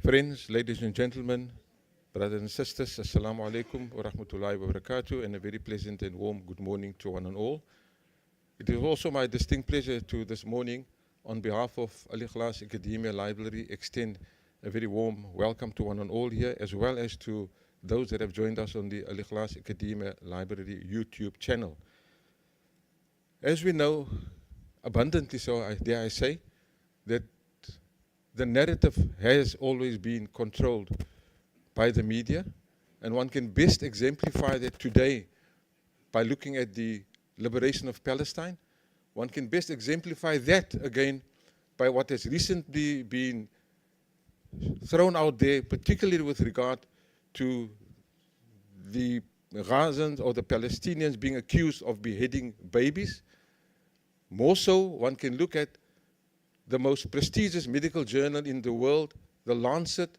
Friends, ladies and gentlemen, brothers and sisters, Assalamu alaikum wa rahmatullahi wa barakatuh, and a very pleasant and warm good morning to one and all. It is also my distinct pleasure to this morning, on behalf of Al-Ikhlas Academia Library, extend a very warm welcome to one and all here, as well as to those that have joined us on the Al-Ikhlas Academia Library YouTube channel. As we know, abundantly so, dare I say, that the narrative has always been controlled by the media, and one can best exemplify that today by looking at the liberation of Palestine. One can best exemplify that again by what has recently been thrown out there, particularly with regard to the Gazans or the Palestinians being accused of beheading babies. More so, one can look at the most prestigious medical journal in the world, The Lancet,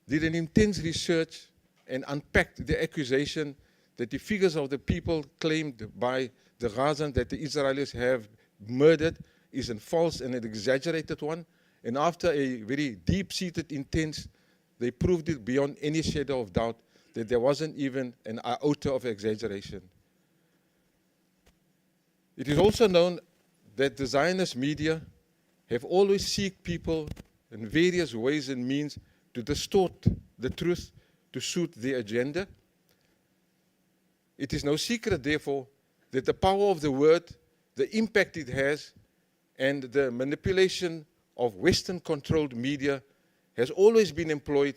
did an intense research and unpacked the accusation that the figures of the people claimed by the Gazans that the Israelis have murdered is a false and an exaggerated one. And after a very deep-seated intense, they proved it beyond any shadow of doubt that there wasn't even an iota of exaggeration. It is also known that the Zionist media have always sought people in various ways and means to distort the truth to suit their agenda. It is no secret, therefore, that the power of the word, the impact it has, and the manipulation of Western-controlled media has always been employed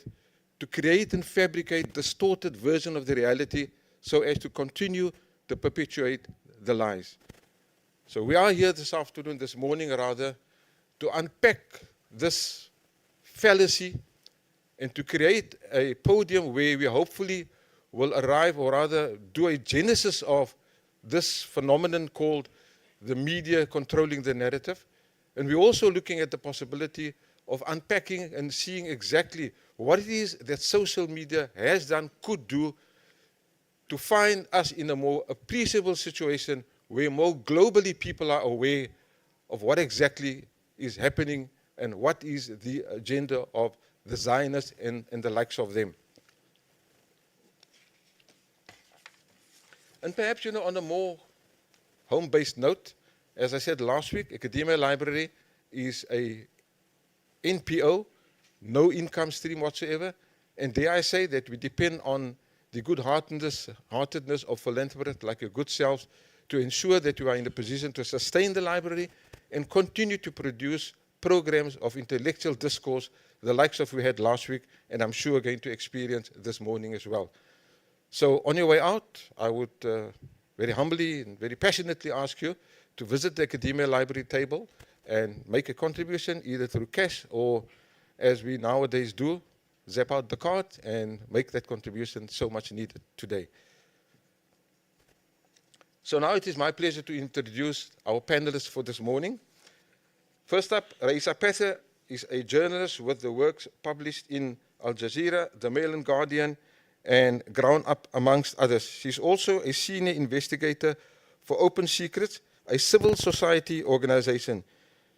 to create and fabricate distorted version of the reality so as to continue to perpetuate the lies. So we are here this afternoon, this morning rather, to unpack this fallacy and to create a podium where we hopefully will arrive, or rather do a genesis of this phenomenon called the media controlling the narrative. And we're also looking at the possibility of unpacking and seeing exactly what it is that social media has done, could do, to find us in a more appreciable situation where more globally people are aware of what exactly is happening and what is the agenda of the Zionists and the likes of them. And perhaps, on a more home-based note, as I said last week, Academia Library is a NPO, no income stream whatsoever, and dare I say that we depend on the good-heartedness of philanthropists like your good selves to ensure that we are in a position to sustain the library and continue to produce programs of intellectual discourse, the likes of we had last week, and I'm sure going to experience this morning as well. So on your way out, I would very humbly and very passionately ask you to visit the Academia Library table and make a contribution either through cash or, as we nowadays do, zap out the card and make that contribution so much needed today. So now it is my pleasure to introduce our panelists for this morning. First up, Raisa Pether is a journalist with the works published in Al Jazeera, The Mail and Guardian, and Ground Up, amongst others. She's also a senior investigator for Open Secrets, a civil society organization.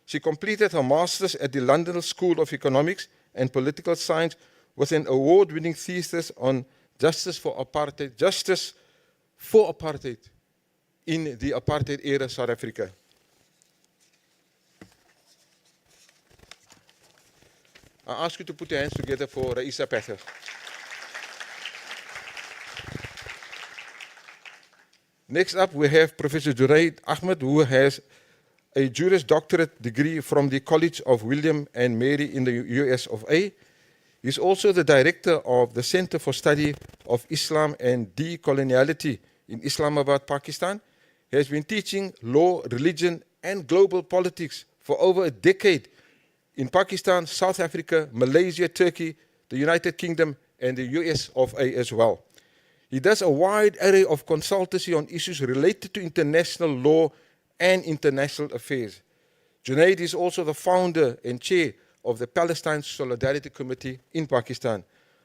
She completed her master's at the London School of Economics and Political Science with an award-winning thesis on justice for apartheid in the apartheid-era South Africa. I ask you to put your hands together for Raisa Pether. Next up, we have Professor Junaid Ahmed, who has a Juris Doctorate degree from the College of William and Mary in the US of A. He's also the director of the Center for Study of Islam and Decoloniality in Islamabad, Pakistan. He has been teaching law, religion, and global politics for over a decade in Pakistan, South Africa, Malaysia, Turkey, the United Kingdom, and the US of A as well. He does a wide array of consultancy on issues related to international law and international affairs. Junaid is also the founder and chair of the Palestine Solidarity Committee in Pakistan.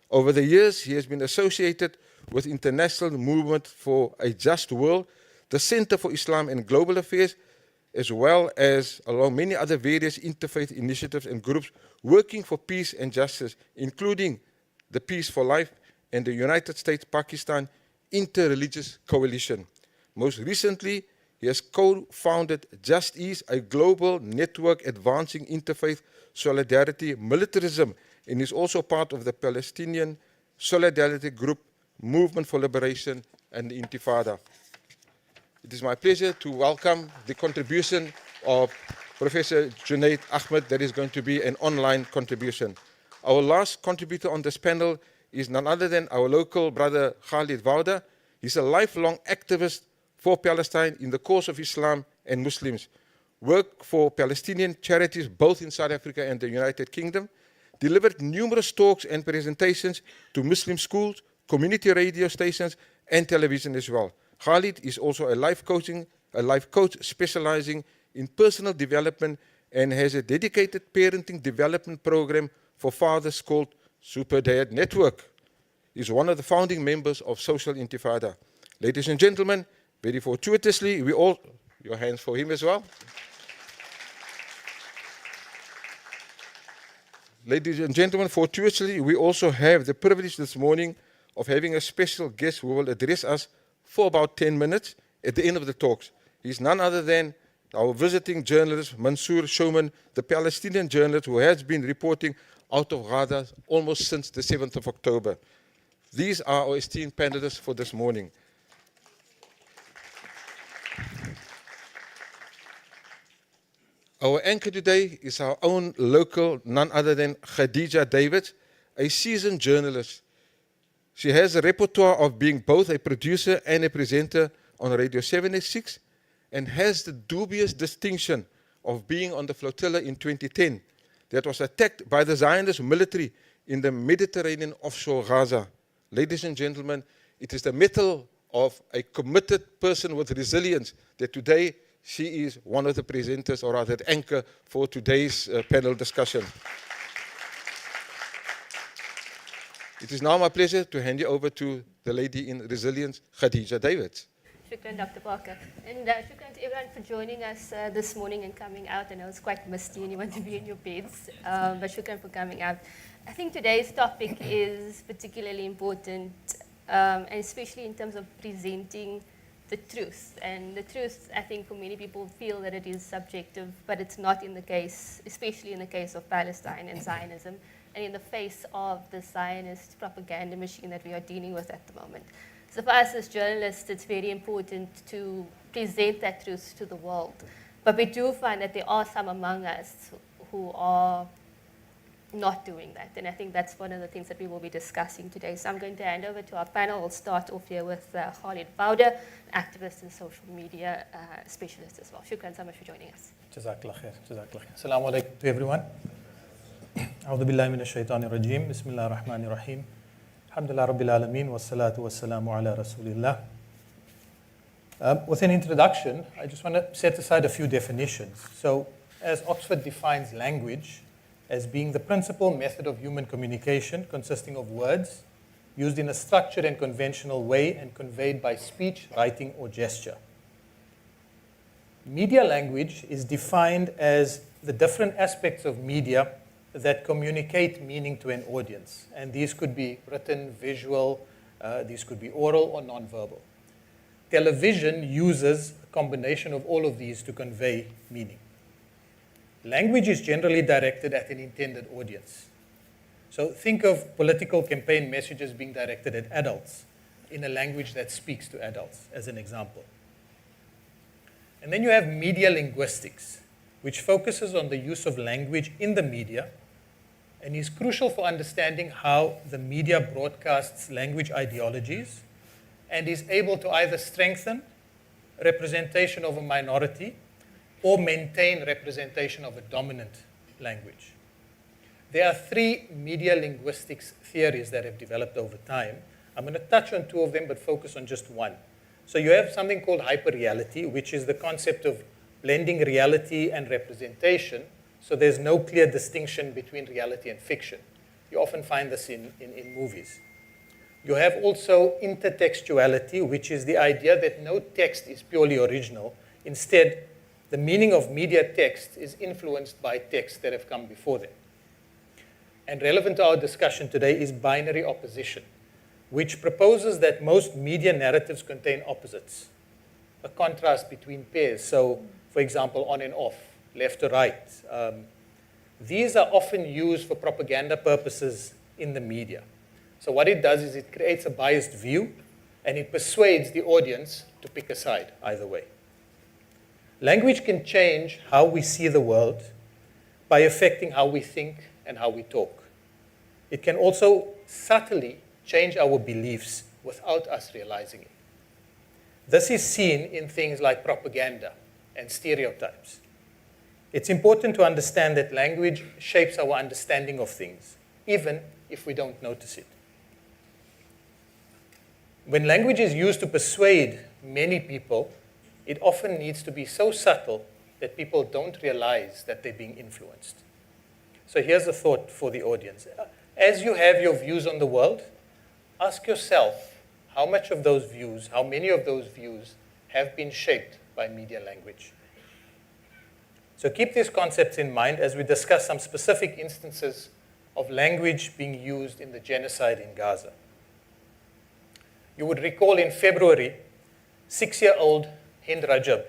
Over the years, he has been associated with International Movement for a Just World, the Center for Islam and Global Affairs, as well as along many other various interfaith initiatives and groups working for peace and justice, including the Peace for Life and the United States-Pakistan Interreligious Coalition. Most recently, he has co-founded Just Ease, a global network advancing interfaith solidarity, militarism, and is also part of the Palestinian Solidarity Group, Movement for Liberation, and the Intifada. It is my pleasure to welcome the contribution of Professor Junaid Ahmed. That is going to be an online contribution. Our last contributor on this panel is none other than our local brother Khalid Wouda. He's a lifelong activist for Palestine in the cause of Islam and Muslims, worked for Palestinian charities both in South Africa and the United Kingdom, delivered numerous talks and presentations to Muslim schools, community radio stations, and television as well. Khalid is also a life coach specializing in personal development and has a dedicated parenting development program for fathers called Super Dad Network. He's one of the founding members of Social Intifada. Ladies and gentlemen, very fortuitously, we all, your hands for him as well. Ladies and gentlemen, fortuitously, we also have the privilege this morning of having a special guest who will address us for about 10 minutes at the end of the talks. He's none other than our visiting journalist, Mansour Showman, the Palestinian journalist who has been reporting out of Gaza almost since the 7th of October. These are our esteemed panelists for this morning. Our anchor today is our own local, none other than Khadija David, a seasoned journalist. She has a repertoire of being both a producer and a presenter on Radio 76 and has the dubious distinction of being on the flotilla in 2010 that was attacked by the Zionist military in the Mediterranean offshore Gaza. Ladies and gentlemen, it is the mettle of a committed person with resilience that today she is one of the presenters, or rather the anchor, for today's panel discussion. It is now my pleasure to hand you over to the lady in resilience, Khadija David. Shukran, Dr. Parker. And shukran to everyone for joining us this morning and coming out. I know it's quite misty and you want to be in your beds, but shukran for coming out. I think today's topic is particularly important, and especially in terms of presenting the truth. And the truth, I think, for many people feel that it is subjective, but it's not in the case, especially in the case of Palestine and Zionism, and in the face of the Zionist propaganda machine that we are dealing with at the moment. So for us as journalists, it's very important to present that truth to the world. But we do find that there are some among us who are not doing that. And I think that's one of the things that we will be discussing today. So I'm going to hand over to our panel. We'll start off here with Khalid Wouda, activist and social media specialist as well. Shukran so much for joining us. Jazakallah khair. Jazakallah khair. Assalamu alaikum to everyone. A'udhu billahi minash shaitanir rajim. Bismillahir rahmanir rahim. Alhamdulillah rabbil alameen. Wassalatu wassalamu ala rasulillah. With an introduction, I just want to set aside a few definitions. So, as Oxford defines language as being the principal method of human communication consisting of words used in a structured and conventional way and conveyed by speech, writing, or gesture. Media language is defined as the different aspects of media that communicate meaning to an audience. And these could be written, visual, these could be oral or nonverbal. Television uses a combination of all of these to convey meaning. Language is generally directed at an intended audience. So think of political campaign messages being directed at adults in a language that speaks to adults, as an example. And then you have media linguistics, which focuses on the use of language in the media and is crucial for understanding how the media broadcasts language ideologies and is able to either strengthen representation of a minority or maintain representation of a dominant language. There are three media linguistics theories that have developed over time. I'm going to touch on two of them, but focus on just one. So you have something called hyperreality, which is the concept of blending reality and representation. So there's no clear distinction between reality and fiction. You often find this in movies. You have also intertextuality, which is the idea that no text is purely original. Instead, the meaning of media text is influenced by texts that have come before them. And relevant to our discussion today is binary opposition, which proposes that most media narratives contain opposites, a contrast between pairs. So, for example, on and off, left to right. These are often used for propaganda purposes in the media. So what it does is it creates a biased view, and it persuades the audience to pick a side either way. Language can change how we see the world by affecting how we think and how we talk. It can also subtly change our beliefs without us realizing it. This is seen in things like propaganda and stereotypes. It's important to understand that language shapes our understanding of things, even if we don't notice it. When language is used to persuade many people, it often needs to be so subtle that people don't realize that they're being influenced. So here's a thought for the audience. As you have your views on the world, ask yourself how many of those views have been shaped by media language. So keep these concepts in mind as we discuss some specific instances of language being used in the genocide in Gaza. You would recall in February, 6-year-old Hind Rajab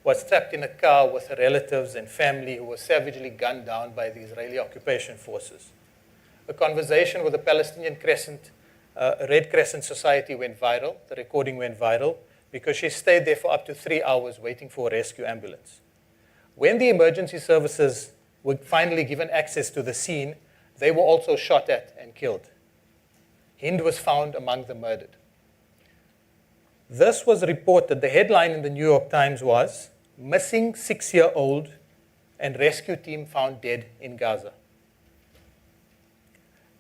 was trapped in a car with her relatives and family who was savagely gunned down by the Israeli occupation forces. A conversation with the Palestinian Red Crescent Society went viral. The recording went viral because she stayed there for up to 3 hours waiting for a rescue ambulance. When the emergency services were finally given access to the scene, they were also shot at and killed. Hind was found among the murdered. This was reported, the headline in the New York Times was, "Missing 6-year-old and rescue team found dead in Gaza."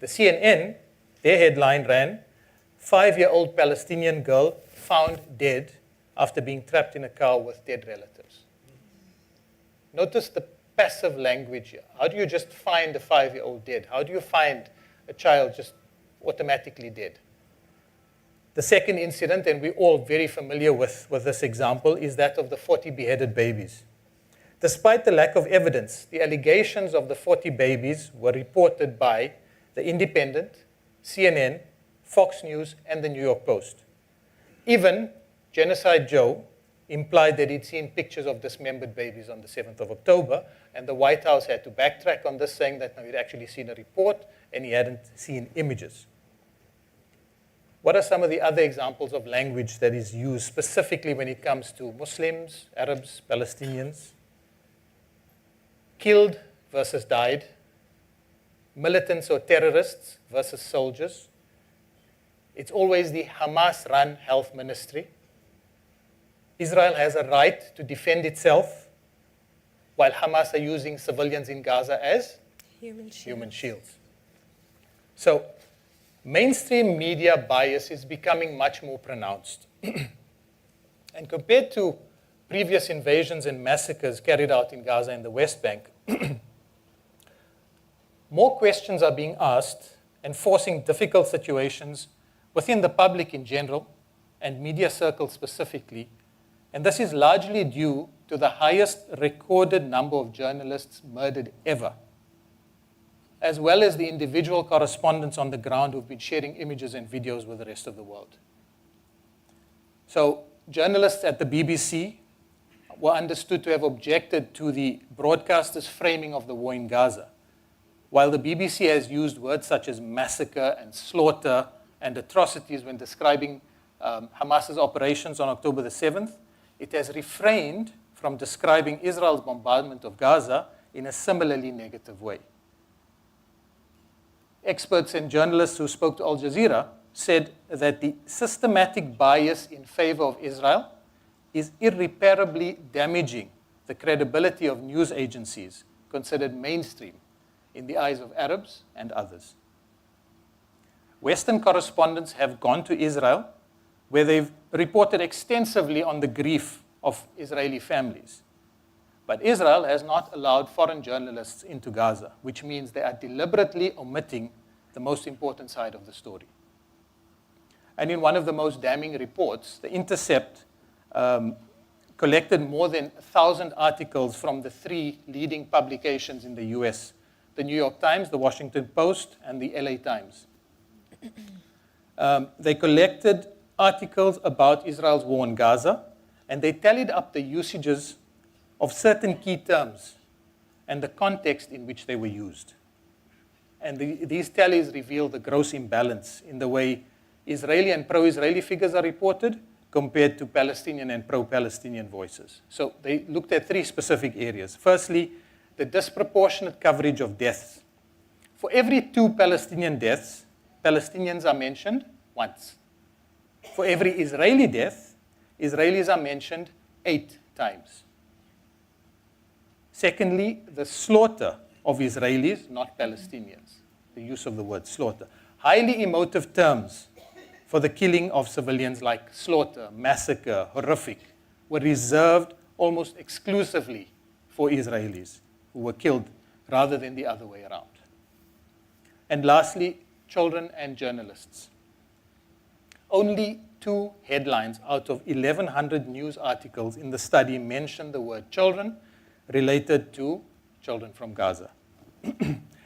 The CNN, their headline ran, 5-year-old Palestinian girl found dead after being trapped in a car with dead relatives. Notice the passive language here. How do you just find a 5-year-old dead? How do you find a child just automatically dead? The second incident, and we're all very familiar with this example, is that of the 40 beheaded babies. Despite the lack of evidence, the allegations of the 40 babies were reported by The Independent, CNN, Fox News, and the New York Post. Even Genocide Joe implied that he'd seen pictures of dismembered babies on the 7th of October, and the White House had to backtrack on this, saying that no, he'd actually seen a report and he hadn't seen images. What are some of the other examples of language that is used specifically when it comes to Muslims, Arabs, Palestinians? Killed versus died. Militants or terrorists versus soldiers. It's always the Hamas-run health ministry. Israel has a right to defend itself, while Hamas are using civilians in Gaza as human shields. So, mainstream media bias is becoming much more pronounced. And compared to previous invasions and massacres carried out in Gaza and the West Bank, more questions are being asked and forcing difficult situations within the public in general and media circles specifically. And this is largely due to the highest recorded number of journalists murdered ever, as well as the individual correspondents on the ground who've been sharing images and videos with the rest of the world. So journalists at the BBC were understood to have objected to the broadcaster's framing of the war in Gaza. While the BBC has used words such as massacre and slaughter and atrocities when describing Hamas's operations on October the 7th, it has refrained from describing Israel's bombardment of Gaza in a similarly negative way. Experts and journalists who spoke to Al Jazeera said that the systematic bias in favor of Israel is irreparably damaging the credibility of news agencies considered mainstream in the eyes of Arabs and others. Western correspondents have gone to Israel, where they've reported extensively on the grief of Israeli families. But Israel has not allowed foreign journalists into Gaza, which means they are deliberately omitting the most important side of the story. And in one of the most damning reports, The Intercept collected more than 1,000 articles from the 3 leading publications in the US, the New York Times, the Washington Post, and the LA Times. They collected articles about Israel's war in Gaza, and they tallied up the usages of certain key terms and the context in which they were used. And these tallies reveal the gross imbalance in the way Israeli and pro-Israeli figures are reported compared to Palestinian and pro-Palestinian voices. So they looked at 3 specific areas. Firstly, the disproportionate coverage of deaths. For every 2 Palestinian deaths, Palestinians are mentioned once. For every Israeli death, Israelis are mentioned 8 times. Secondly, the slaughter of Israelis, not Palestinians. The use of the word slaughter. Highly emotive terms for the killing of civilians like slaughter, massacre, horrific, were reserved almost exclusively for Israelis who were killed rather than the other way around. And lastly, children and journalists. Only 2 headlines out of 1,100 news articles in the study mentioned the word children related to children from Gaza.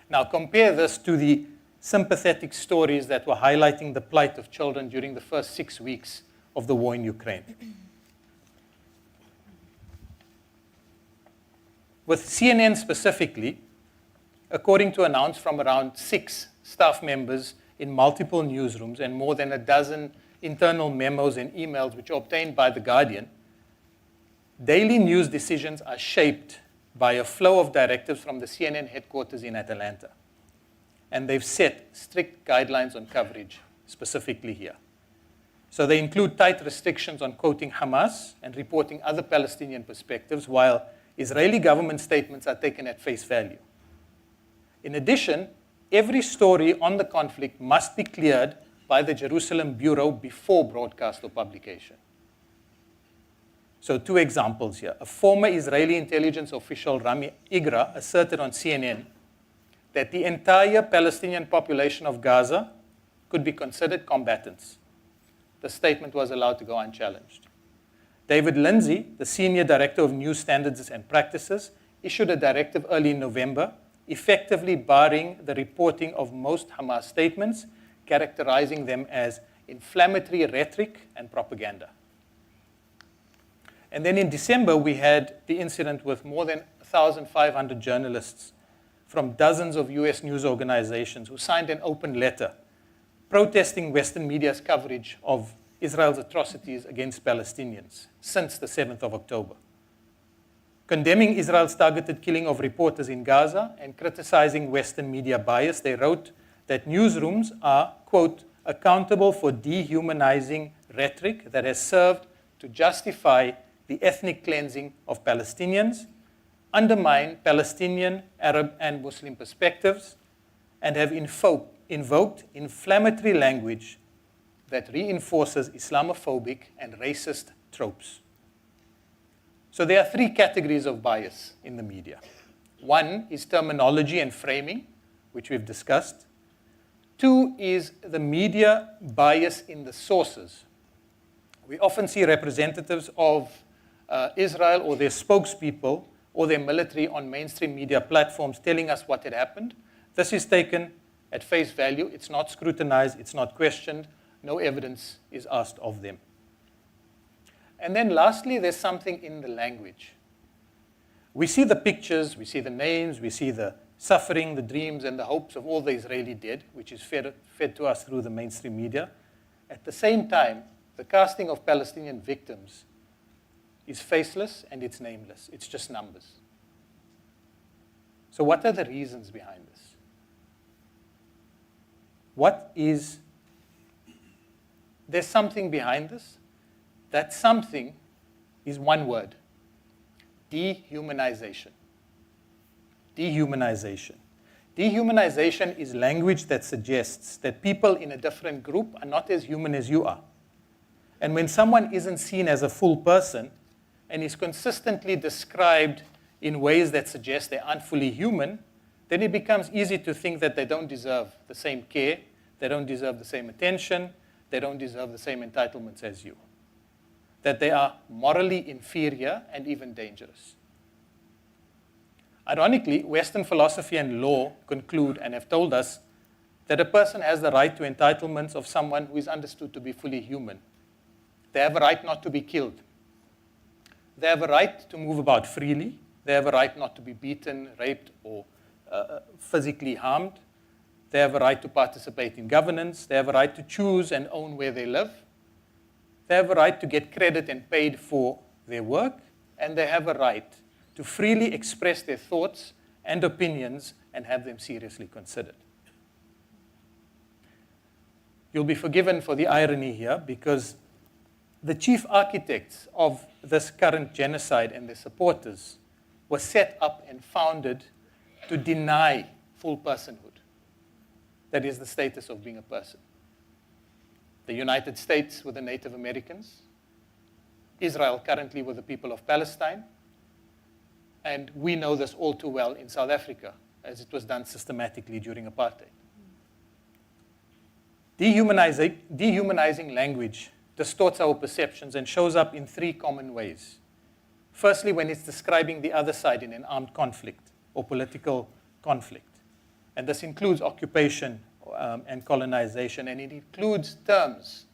Now compare this to the sympathetic stories that were highlighting the plight of children during the first 6 weeks of the war in Ukraine. With CNN specifically, according to accounts from around 6 staff members in multiple newsrooms and more than a dozen internal memos and emails which are obtained by The Guardian, daily news decisions are shaped by a flow of directives from the CNN headquarters in Atlanta. And they've set strict guidelines on coverage, specifically here. So they include tight restrictions on quoting Hamas and reporting other Palestinian perspectives, while Israeli government statements are taken at face value. In addition, every story on the conflict must be cleared by the Jerusalem Bureau before broadcast or publication. So 2 examples here. A former Israeli intelligence official, Rami Igra, asserted on CNN that the entire Palestinian population of Gaza could be considered combatants. The statement was allowed to go unchallenged. David Lindsay, the senior director of news standards and practices, issued a directive early in November, effectively barring the reporting of most Hamas statements, characterizing them as inflammatory rhetoric and propaganda. And then in December, we had the incident with more than 1,500 journalists from dozens of US news organizations who signed an open letter protesting Western media's coverage of Israel's atrocities against Palestinians since the 7th of October. Condemning Israel's targeted killing of reporters in Gaza and criticizing Western media bias, they wrote that newsrooms are, quote, accountable for dehumanizing rhetoric that has served to justify the ethnic cleansing of Palestinians, undermine Palestinian, Arab, and Muslim perspectives, and have invoked inflammatory language that reinforces Islamophobic and racist tropes. So there are 3 categories of bias in the media. 1 is terminology and framing, which we've discussed. 2 is the media bias in the sources. We often see representatives of Israel or their spokespeople or their military on mainstream media platforms telling us what had happened. This is taken at face value. It's not scrutinized. It's not questioned. No evidence is asked of them. And then lastly, there's something in the language. We see the pictures, we see the names, we see the suffering, the dreams, and the hopes of all the Israeli dead, which is fed to us through the mainstream media. At the same time, the casting of Palestinian victims is faceless and it's nameless. It's just numbers. So what are the reasons behind this? There's something behind this. That something is one word: dehumanization. Dehumanization. Dehumanization is language that suggests that people in a different group are not as human as you are. And when someone isn't seen as a full person and is consistently described in ways that suggest they aren't fully human, then it becomes easy to think that they don't deserve the same care, they don't deserve the same attention, they don't deserve the same entitlements as you. that they are morally inferior and even dangerous. Ironically, Western philosophy and law conclude and have told us that a person has the right to entitlements of someone who is understood to be fully human. They have a right not to be killed. They have a right to move about freely. They have a right not to be beaten, raped, or physically harmed. They have a right to participate in governance. They have a right to choose and own where they live. They have a right to get credit and paid for their work. And they have a right to freely express their thoughts and opinions and have them seriously considered. You'll be forgiven for the irony here, because the chief architects of this current genocide and their supporters were set up and founded to deny full personhood. That is the status of being a person. The United States with the Native Americans, Israel currently with the people of Palestine, and we know this all too well in South Africa, as it was done systematically during apartheid. Dehumanizing language distorts our perceptions and shows up in three common ways. Firstly, when it's describing the other side in an armed conflict or political conflict. And this includes occupation and colonization, and it includes terms,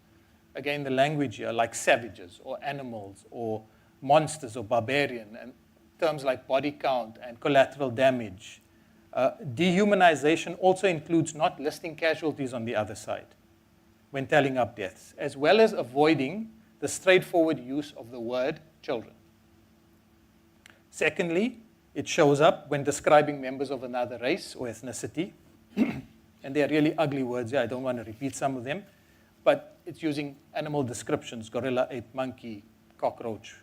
again, the language here, like savages or animals or monsters or barbarian, and terms like body count and collateral damage. Dehumanization also includes not listing casualties on the other side when tallying up deaths, as well as avoiding the straightforward use of the word children. Secondly, it shows up when describing members of another race or ethnicity. And they are really ugly words here. I don't want to repeat some of them. But it's using animal descriptions, gorilla, ape, monkey, cockroach,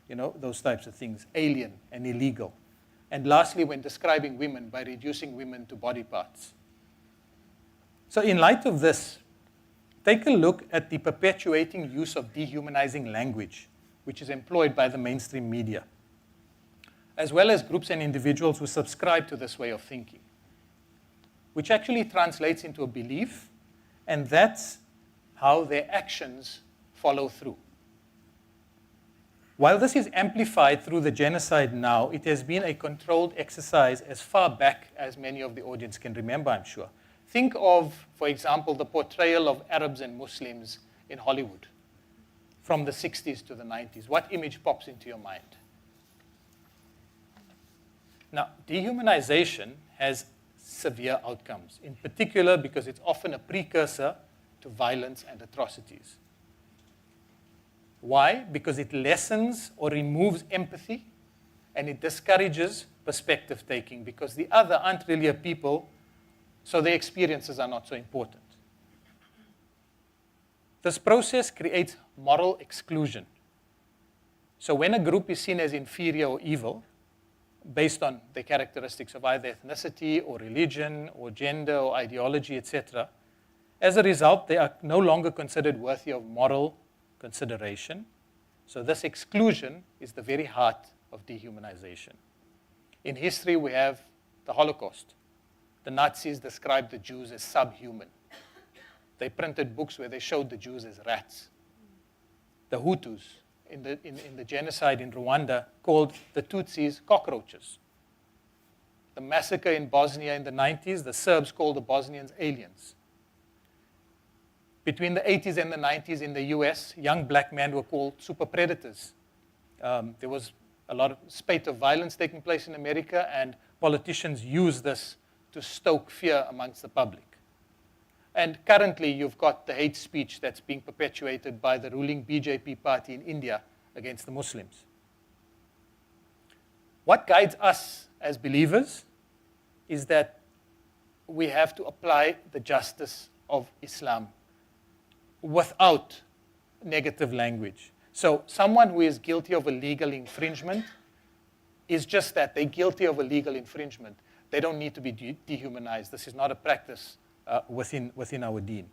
those types of things, alien and illegal. And lastly, when describing women, by reducing women to body parts. So in light of this, take a look at the perpetuating use of dehumanizing language, which is employed by the mainstream media, as well as groups and individuals who subscribe to this way of thinking, which actually translates into a belief, and that's how their actions follow through. While this is amplified through the genocide now, it has been a controlled exercise as far back as many of the audience can remember, I'm sure. Think of, for example, the portrayal of Arabs and Muslims in Hollywood from the 60s to the 90s. What image pops into your mind? Now, dehumanization has severe outcomes, in particular because it's often a precursor to violence and atrocities. Why? Because it lessens or removes empathy, and it discourages perspective taking, because the other aren't really a people, so their experiences are not so important. This process creates moral exclusion. So when a group is seen as inferior or evil, based on the characteristics of either ethnicity or religion or gender or ideology, etc., as a result, they are no longer considered worthy of moral consideration. So this exclusion is the very heart of dehumanization. In history, we have the Holocaust. The Nazis described the Jews as subhuman. They printed books where they showed the Jews as rats. The Hutus in the genocide in Rwanda called the Tutsis cockroaches. The massacre in Bosnia in the 90s, the Serbs called the Bosnians aliens. Between the 80s and the 90s in the US, young black men were called super predators. There was a lot of spate of violence taking place in America, and politicians used this to stoke fear amongst the public. And currently, you've got the hate speech that's being perpetuated by the ruling BJP party in India against the Muslims. What guides us as believers is that we have to apply the justice of Islam without negative language. So someone who is guilty of a legal infringement is just that. They're guilty of a legal infringement. They don't need to be dehumanized. This is not a practice within our deen.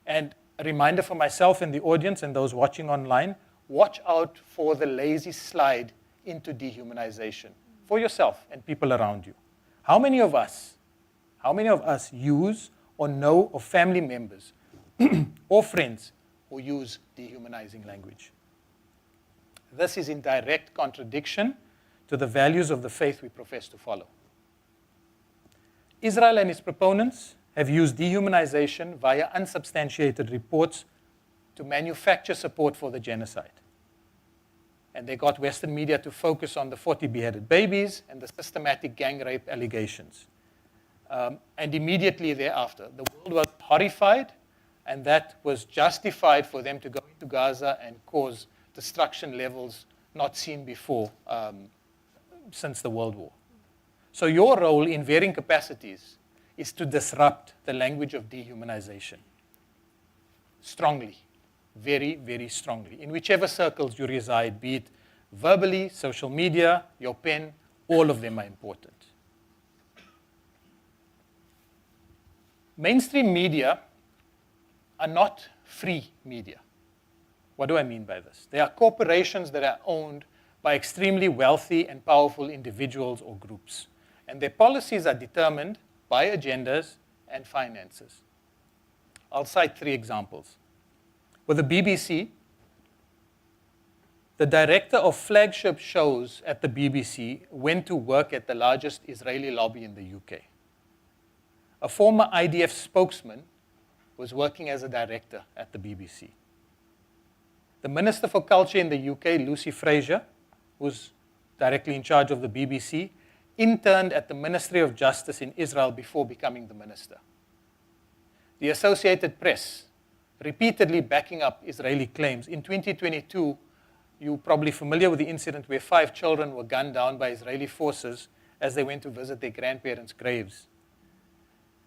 And a reminder for myself and the audience and those watching online, watch out for the lazy slide into dehumanization for yourself and people around you. How many of us use or know of family members or friends who use dehumanizing language? This is in direct contradiction to the values of the faith we profess to follow. Israel and its proponents have used dehumanization via unsubstantiated reports to manufacture support for the genocide. And they got Western media to focus on the 40 beheaded babies and the systematic gang rape allegations. And immediately thereafter, the world was horrified, and that was justified for them to go into Gaza and cause destruction levels not seen before since the World War. So your role in varying capacities is to disrupt the language of dehumanization strongly, very, very strongly, in whichever circles you reside, be it verbally, social media, your pen, all of them are important. Mainstream media are not free media. What do I mean by this? They are corporations that are owned by extremely wealthy and powerful individuals or groups. And their policies are determined by agendas and finances. I'll cite 3 examples. With the BBC, the director of flagship shows at the BBC went to work at the largest Israeli lobby in the UK. A former IDF spokesman was working as a director at the BBC. The Minister for Culture in the UK, Lucy Fraser, who's directly in charge of the BBC, interned at the Ministry of Justice in Israel before becoming the minister. The Associated Press, repeatedly backing up Israeli claims. In 2022, you're probably familiar with the incident where 5 children were gunned down by Israeli forces as they went to visit their grandparents' graves.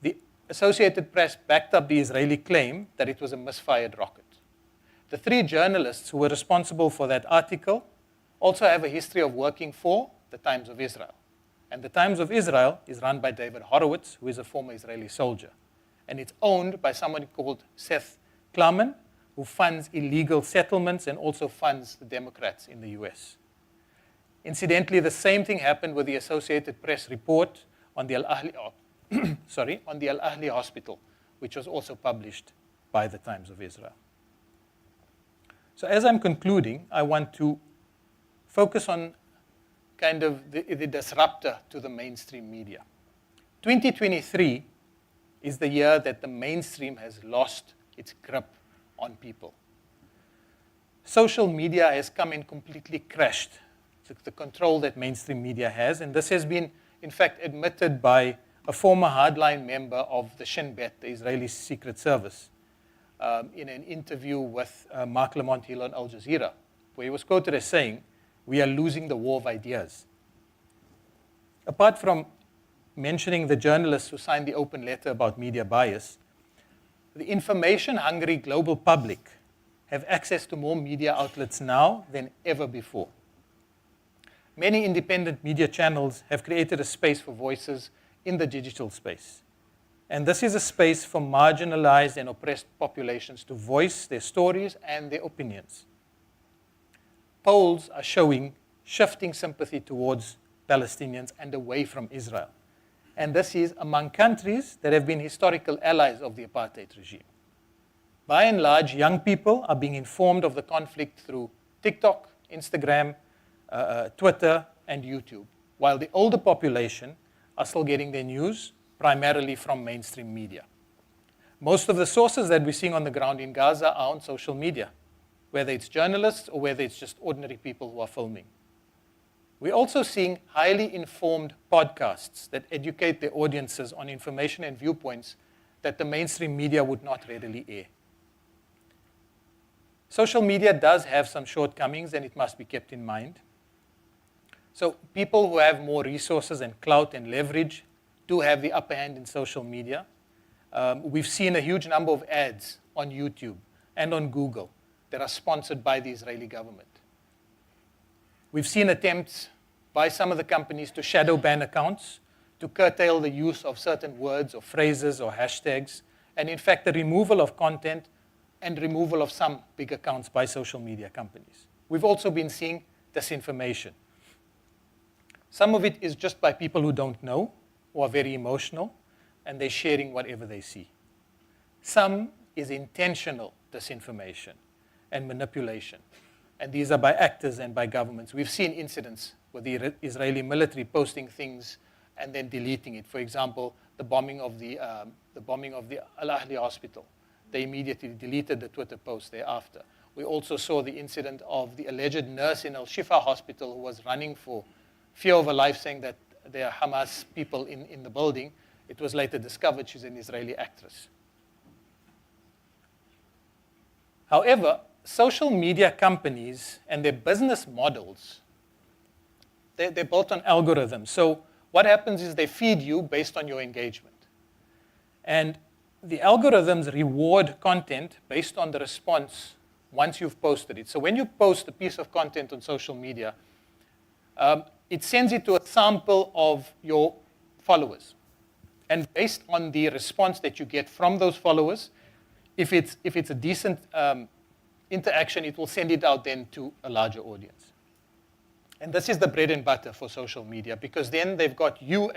The Associated Press backed up the Israeli claim that it was a misfired rocket. The 3 journalists who were responsible for that article also have a history of working for the Times of Israel. And the Times of Israel is run by David Horowitz, who is a former Israeli soldier. And it's owned by someone called Seth Klarman, who funds illegal settlements and also funds the Democrats in the US. Incidentally, the same thing happened with the Associated Press report on the Al-Ahli Hospital, which was also published by the Times of Israel. So as I'm concluding, I want to focus on kind of the disruptor to the mainstream media. 2023 is the year that the mainstream has lost its grip on people. Social media has come and completely crashed the control that mainstream media has, and this has been, in fact, admitted by a former hardline member of the Shin Bet, the Israeli Secret Service, in an interview with Mark Lamont Hill on Al Jazeera, where he was quoted as saying, "We are losing the war of ideas." Apart from mentioning the journalists who signed the open letter about media bias, the information-hungry global public have access to more media outlets now than ever before. Many independent media channels have created a space for voices in the digital space. And this is a space for marginalized and oppressed populations to voice their stories and their opinions. Polls are showing shifting sympathy towards Palestinians and away from Israel. And this is among countries that have been historical allies of the apartheid regime. By and large, young people are being informed of the conflict through TikTok, Instagram, Twitter, and YouTube, while the older population are still getting their news primarily from mainstream media. Most of the sources that we're seeing on the ground in Gaza are on social media, whether it's journalists or whether it's just ordinary people who are filming. We're also seeing highly informed podcasts that educate their audiences on information and viewpoints that the mainstream media would not readily air. Social media does have some shortcomings, and it must be kept in mind. So people who have more resources and clout and leverage do have the upper hand in social media. We've seen a huge number of ads on YouTube and on Google that are sponsored by the Israeli government. We've seen attempts by some of the companies to shadow ban accounts, to curtail the use of certain words or phrases or hashtags, and in fact, the removal of content and removal of some big accounts by social media companies. We've also been seeing disinformation. Some of it is just by people who don't know, who are very emotional, and they're sharing whatever they see. Some is intentional disinformation and manipulation. and these are by actors and by governments. We've seen incidents with the Israeli military posting things and then deleting it. For example, the bombing of the Al-Ahli hospital. They immediately deleted the Twitter post thereafter. We also saw the incident of the alleged nurse in Al-Shifa hospital who was running for fear of her life, saying that there are Hamas people in the building. It was later discovered she's an Israeli actress. However, social media companies and their business models, they're built on algorithms. So what happens is they feed you based on your engagement. And the algorithms reward content based on the response once you've posted it. So when you post a piece of content on social media, it sends it to a sample of your followers. And based on the response that you get from those followers, if it's a decent interaction, it will send it out then to a larger audience. And this is the bread and butter for social media, because then they've got you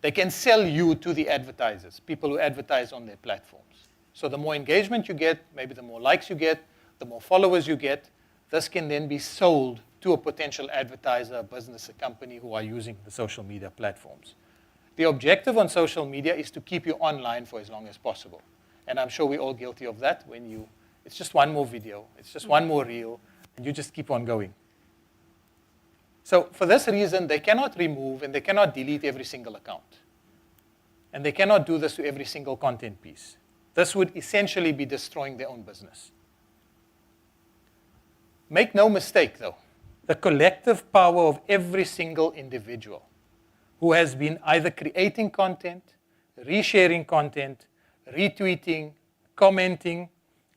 they can sell you to the advertisers, people who advertise on their platforms. So the more engagement you get, maybe the more likes you get, the more followers you get, this can then be sold to a potential advertiser, a business, a company who are using the social media platforms. The objective on social media is to keep you online for as long as possible. And I'm sure we're all guilty of that it's just one more video, it's just one more reel, and you just keep on going. So for this reason, they cannot remove and they cannot delete every single account. And they cannot do this to every single content piece. This would essentially be destroying their own business. Make no mistake, though, the collective power of every single individual who has been either creating content, resharing content, retweeting, commenting,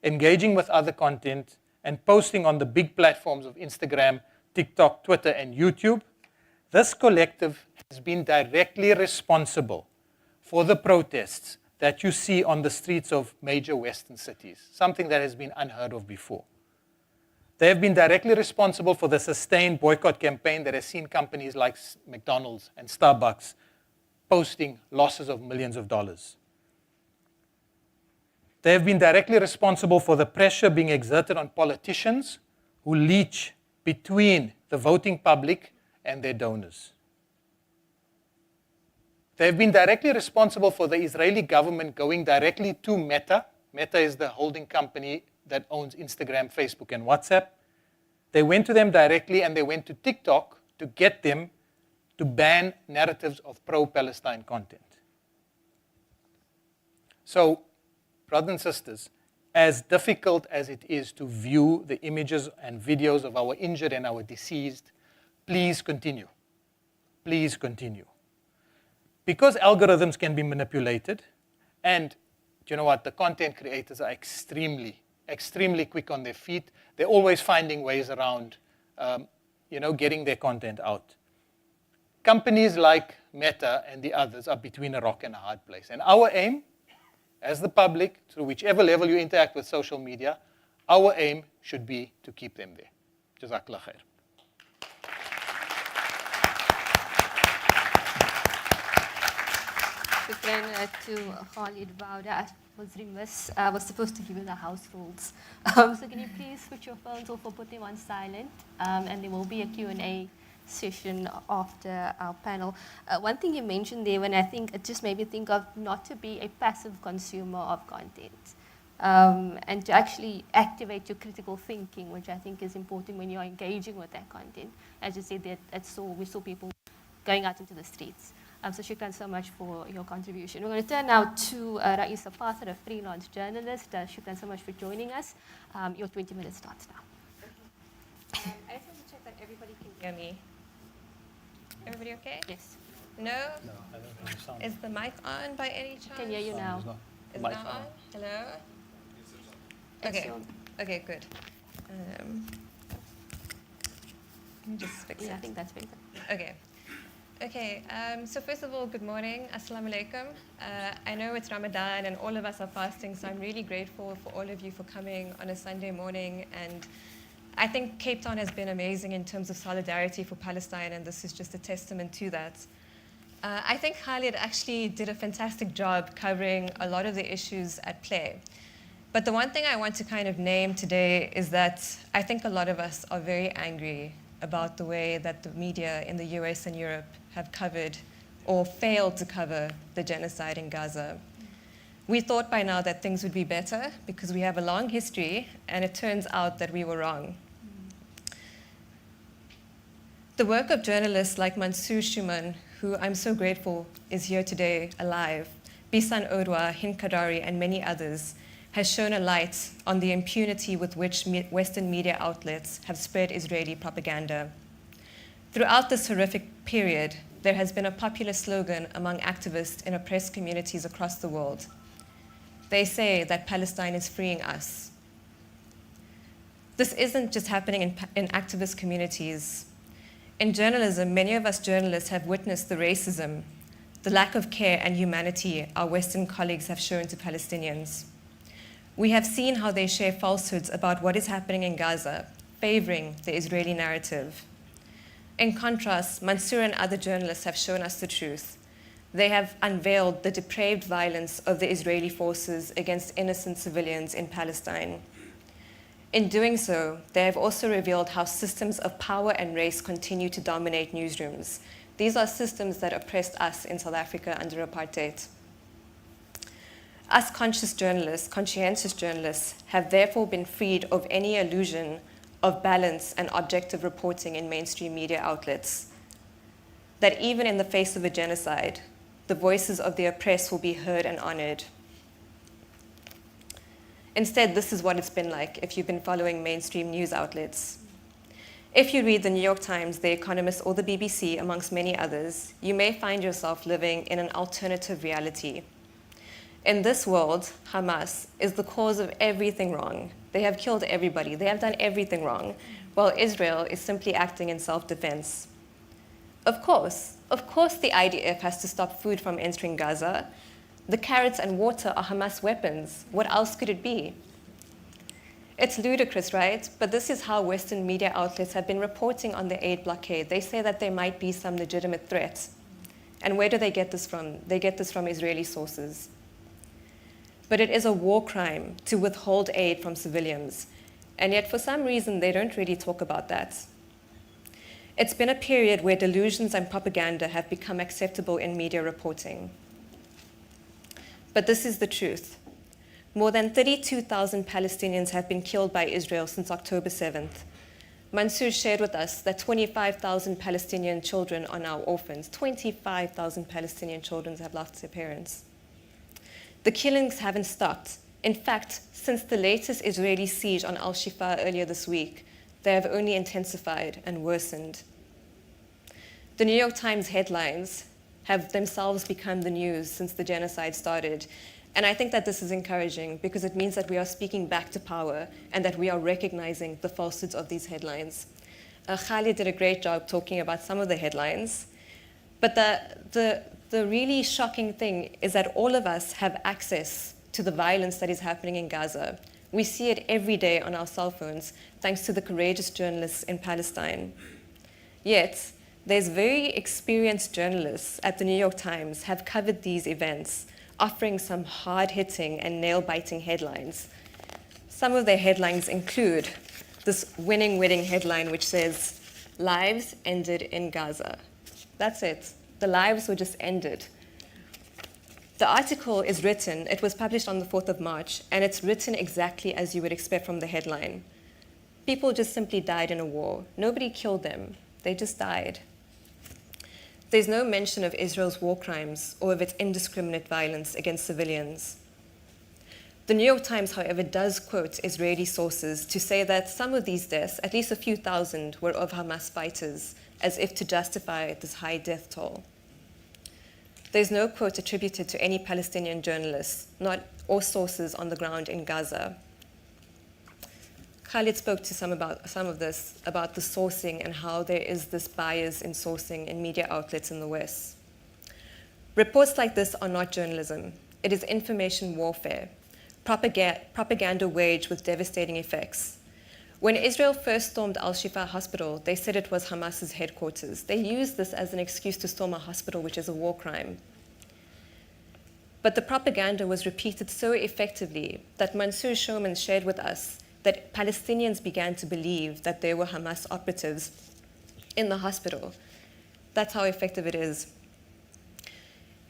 engaging with other content, and posting on the big platforms of Instagram, TikTok, Twitter, and YouTube, this collective has been directly responsible for the protests that you see on the streets of major Western cities, something that has been unheard of before. They have been directly responsible for the sustained boycott campaign that has seen companies like McDonald's and Starbucks posting losses of millions of dollars. They have been directly responsible for the pressure being exerted on politicians who leech between the voting public and their donors. They have been directly responsible for the Israeli government going directly to Meta. Meta is the holding company that owns Instagram, Facebook, and WhatsApp. They went to them directly, and they went to TikTok to get them to ban narratives of pro-Palestine content. So, brothers and sisters, as difficult as it is to view the images and videos of our injured and our deceased, please continue. Please continue. Because algorithms can be manipulated, and you know what, the content creators are extremely quick on their feet. They're always finding ways around, getting their content out. Companies like Meta and the others are between a rock and a hard place. And our aim, as the public, through whichever level you interact with social media, our aim should be to keep them there. Jazakallah khair. Shukran to Khalid Bauda. I was remiss. I was supposed to give you the house rules. So can you please switch your phones off or put them on silent? And there will be a Q&A session after our panel. One thing you mentioned there, when I think it just made me think of not to be a passive consumer of content, and to actually activate your critical thinking, which I think is important when you're engaging with that content. As you said, we saw people going out into the streets. So shukran so much for your contribution. We're going to turn now to Raisa Pather, a freelance journalist. Shukran so much for joining us. Your 20 minutes starts now. I just want to check that everybody can hear me. Everybody okay? Yes. No? No, I don't think sound. Is the mic on by any chance? Can hear you now. Is it now on? Hello? Okay. Okay, good. Let me just fix it. Yeah, I think that's better. Okay. Okay, so first of all, good morning. Assalamu alaikum. I know it's Ramadan and all of us are fasting, so I'm really grateful for all of you for coming on a Sunday morning. And I think Cape Town has been amazing in terms of solidarity for Palestine, and this is just a testament to that. I think Khalid actually did a fantastic job covering a lot of the issues at play. But the one thing I want to kind of name today is that I think a lot of us are very angry about the way that the media in the US and Europe have covered or failed to cover the genocide in Gaza. We thought by now that things would be better because we have a long history, and it turns out that we were wrong. The work of journalists like Mansour Shuman, who I'm so grateful is here today alive, Bisan Odwa, Hind Kadari, and many others, has shown a light on the impunity with which Western media outlets have spread Israeli propaganda. Throughout this horrific period, there has been a popular slogan among activists in oppressed communities across the world. They say that Palestine is freeing us. This isn't just happening in activist communities. In journalism, many of us journalists have witnessed the racism, the lack of care and humanity our Western colleagues have shown to Palestinians. We have seen how they share falsehoods about what is happening in Gaza, favoring the Israeli narrative. In contrast, Mansour and other journalists have shown us the truth. They have unveiled the depraved violence of the Israeli forces against innocent civilians in Palestine. In doing so, they have also revealed how systems of power and race continue to dominate newsrooms. These are systems that oppressed us in South Africa under apartheid. Us conscientious journalists, have therefore been freed of any illusion of balance and objective reporting in mainstream media outlets. That even in the face of a genocide, the voices of the oppressed will be heard and honored. Instead, this is what it's been like if you've been following mainstream news outlets. If you read the New York Times, The Economist, or the BBC, amongst many others, you may find yourself living in an alternative reality. In this world, Hamas is the cause of everything wrong. They have killed everybody. They have done everything wrong, while Israel is simply acting in self-defense. Of course, the IDF has to stop food from entering Gaza. The carrots and water are Hamas weapons. What else could it be? It's ludicrous, right? But this is how Western media outlets have been reporting on the aid blockade. They say that there might be some legitimate threat. And where do they get this from? They get this from Israeli sources. But it is a war crime to withhold aid from civilians. And yet, for some reason, they don't really talk about that. It's been a period where delusions and propaganda have become acceptable in media reporting. But this is the truth. More than 32,000 Palestinians have been killed by Israel since October 7th. Mansour shared with us that 25,000 Palestinian children are now orphans. 25,000 Palestinian children have lost their parents. The killings haven't stopped. In fact, since the latest Israeli siege on Al-Shifa earlier this week, they have only intensified and worsened. The New York Times headlines have themselves become the news since the genocide started. And I think that this is encouraging because it means that we are speaking back to power and that we are recognizing the falsehoods of these headlines. Khalid did a great job talking about some of the headlines. But the really shocking thing is that all of us have access to the violence that is happening in Gaza. We see it every day on our cell phones, thanks to the courageous journalists in Palestine. Yet, there's very experienced journalists at the New York Times have covered these events, offering some hard-hitting and nail-biting headlines. Some of their headlines include this winning wedding headline, which says, "Lives ended in Gaza." That's it. The lives were just ended. The article is written, it was published on the 4th of March, and it's written exactly as you would expect from the headline. People just simply died in a war. Nobody killed them. They just died. There's no mention of Israel's war crimes or of its indiscriminate violence against civilians. The New York Times, however, does quote Israeli sources to say that some of these deaths, at least a few thousand, were of Hamas fighters, as if to justify this high death toll. There's no quote attributed to any Palestinian journalists, or sources on the ground in Gaza. Khalid spoke to some of this, about the sourcing and how there is this bias in sourcing in media outlets in the West. Reports like this are not journalism. It is information warfare, propaganda waged with devastating effects. When Israel first stormed Al-Shifa hospital, they said it was Hamas's headquarters. They used this as an excuse to storm a hospital, which is a war crime. But the propaganda was repeated so effectively that Mansour Shoman shared with us that Palestinians began to believe that there were Hamas operatives in the hospital. That's how effective it is.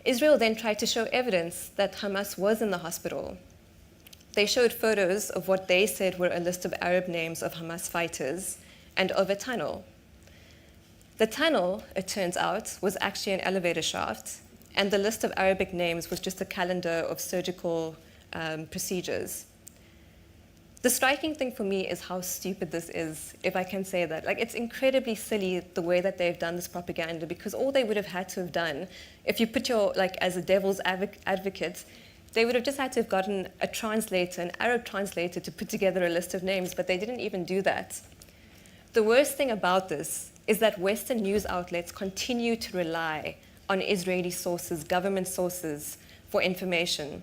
Israel then tried to show evidence that Hamas was in the hospital. They showed photos of what they said were a list of Arab names of Hamas fighters and of a tunnel. The tunnel, it turns out, was actually an elevator shaft, and the list of Arabic names was just a calendar of surgical procedures. The striking thing for me is how stupid this is, if I can say that. Like, it's incredibly silly the way that they've done this propaganda, because all they would have had to have done, if you put your, like, as a devil's advocate, they would have just had to have gotten a translator, an Arab translator, to put together a list of names, but they didn't even do that. The worst thing about this is that Western news outlets continue to rely on Israeli sources, government sources, for information.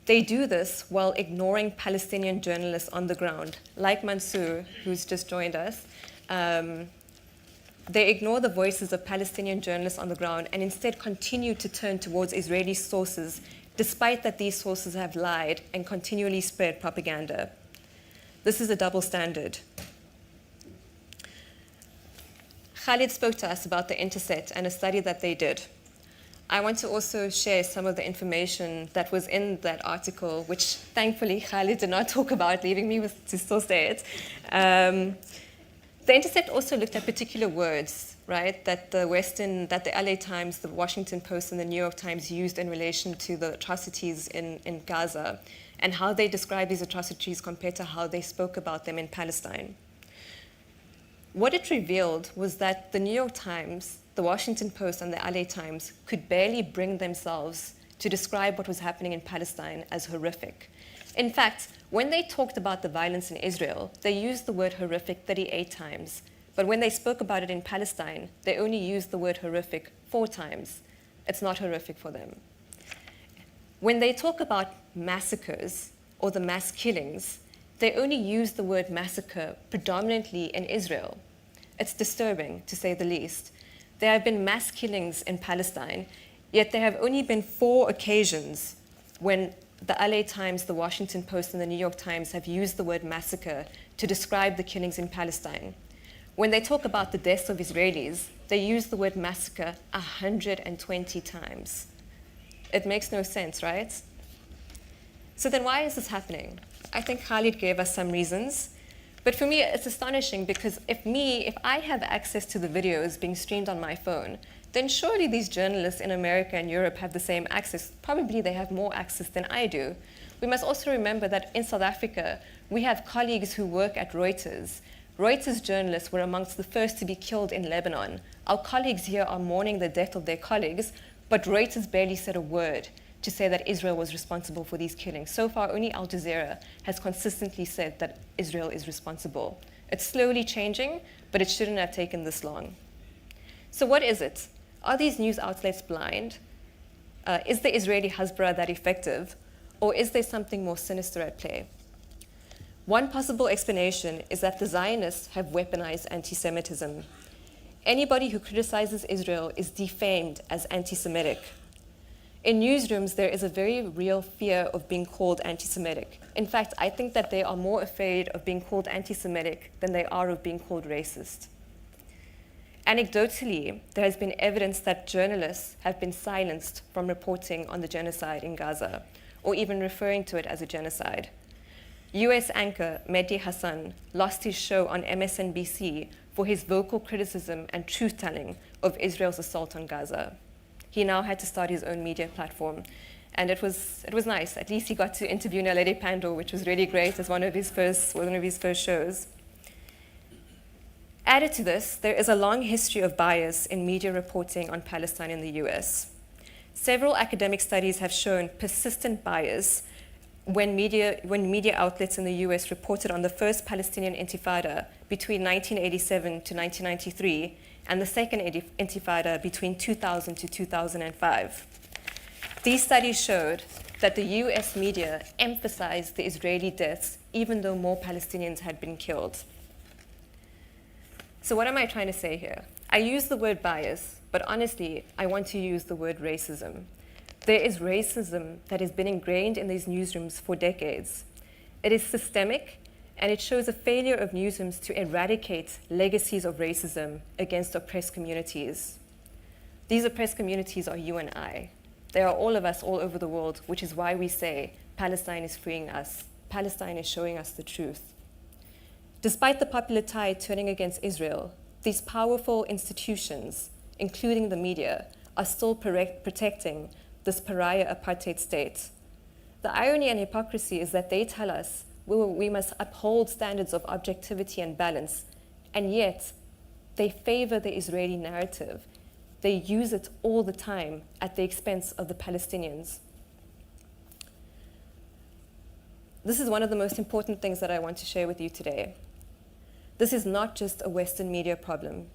They do this while ignoring Palestinian journalists on the ground, like Mansour, who's just joined us. They ignore the voices of Palestinian journalists on the ground and instead continue to turn towards Israeli sources, despite that these sources have lied and continually spread propaganda. This is a double standard. Khalid spoke to us about the Intercept and a study that they did. I want to also share some of the information that was in that article, which thankfully Khalid did not talk about, leaving me to still say it. The Intercept also looked at particular words, right, that the LA Times, the Washington Post, and the New York Times used in relation to the atrocities in Gaza, and how they describe these atrocities compared to how they spoke about them in Palestine. What it revealed was that the New York Times, the Washington Post, and the LA Times could barely bring themselves to describe what was happening in Palestine as horrific. In fact, when they talked about the violence in Israel, they used the word horrific 38 times. But when they spoke about it in Palestine, they only used the word horrific 4 times. It's not horrific for them. When they talk about massacres or the mass killings, they only use the word massacre predominantly in Israel. It's disturbing, to say the least. There have been mass killings in Palestine, yet there have only been 4 occasions when the LA Times, the Washington Post, and the New York Times have used the word massacre to describe the killings in Palestine. When they talk about the deaths of Israelis, they use the word massacre 120 times. It makes no sense, right? So then why is this happening? I think Khalid gave us some reasons. But for me, it's astonishing because if I have access to the videos being streamed on my phone, then surely these journalists in America and Europe have the same access. Probably they have more access than I do. We must also remember that in South Africa, we have colleagues who work at Reuters. Reuters journalists were amongst the first to be killed in Lebanon. Our colleagues here are mourning the death of their colleagues, but Reuters barely said a word to say that Israel was responsible for these killings. So far, only Al Jazeera has consistently said that Israel is responsible. It's slowly changing, but it shouldn't have taken this long. So what is it? Are these news outlets blind? Is the Israeli Hasbara that effective? Or is there something more sinister at play? One possible explanation is that the Zionists have weaponized anti-Semitism. Anybody who criticizes Israel is defamed as anti-Semitic. In newsrooms, there is a very real fear of being called anti-Semitic. In fact, I think that they are more afraid of being called anti-Semitic than they are of being called racist. Anecdotally, there has been evidence that journalists have been silenced from reporting on the genocide in Gaza, or even referring to it as a genocide. US anchor Mehdi Hassan lost his show on MSNBC for his vocal criticism and truth-telling of Israel's assault on Gaza. He now had to start his own media platform. And it was nice. At least he got to interview Naledi Pandor, which was really great as one of his first shows. Added to this, there is a long history of bias in media reporting on Palestine in the US. Several academic studies have shown persistent bias when media outlets in the US reported on the first Palestinian Intifada between 1987 to 1993 and the second Intifada between 2000 to 2005. These studies showed that the US media emphasized the Israeli deaths even though more Palestinians had been killed. So what am I trying to say here? I use the word bias, but honestly, I want to use the word racism. There is racism that has been ingrained in these newsrooms for decades. It is systemic, and it shows a failure of newsrooms to eradicate legacies of racism against oppressed communities. These oppressed communities are you and I. They are all of us all over the world, which is why we say Palestine is freeing us. Palestine is showing us the truth. Despite the popular tide turning against Israel, these powerful institutions, including the media, are still protecting this pariah apartheid state. The irony and hypocrisy is that they tell us we must uphold standards of objectivity and balance, and yet they favor the Israeli narrative. They use it all the time at the expense of the Palestinians. This is one of the most important things that I want to share with you today. This is not just a Western media problem.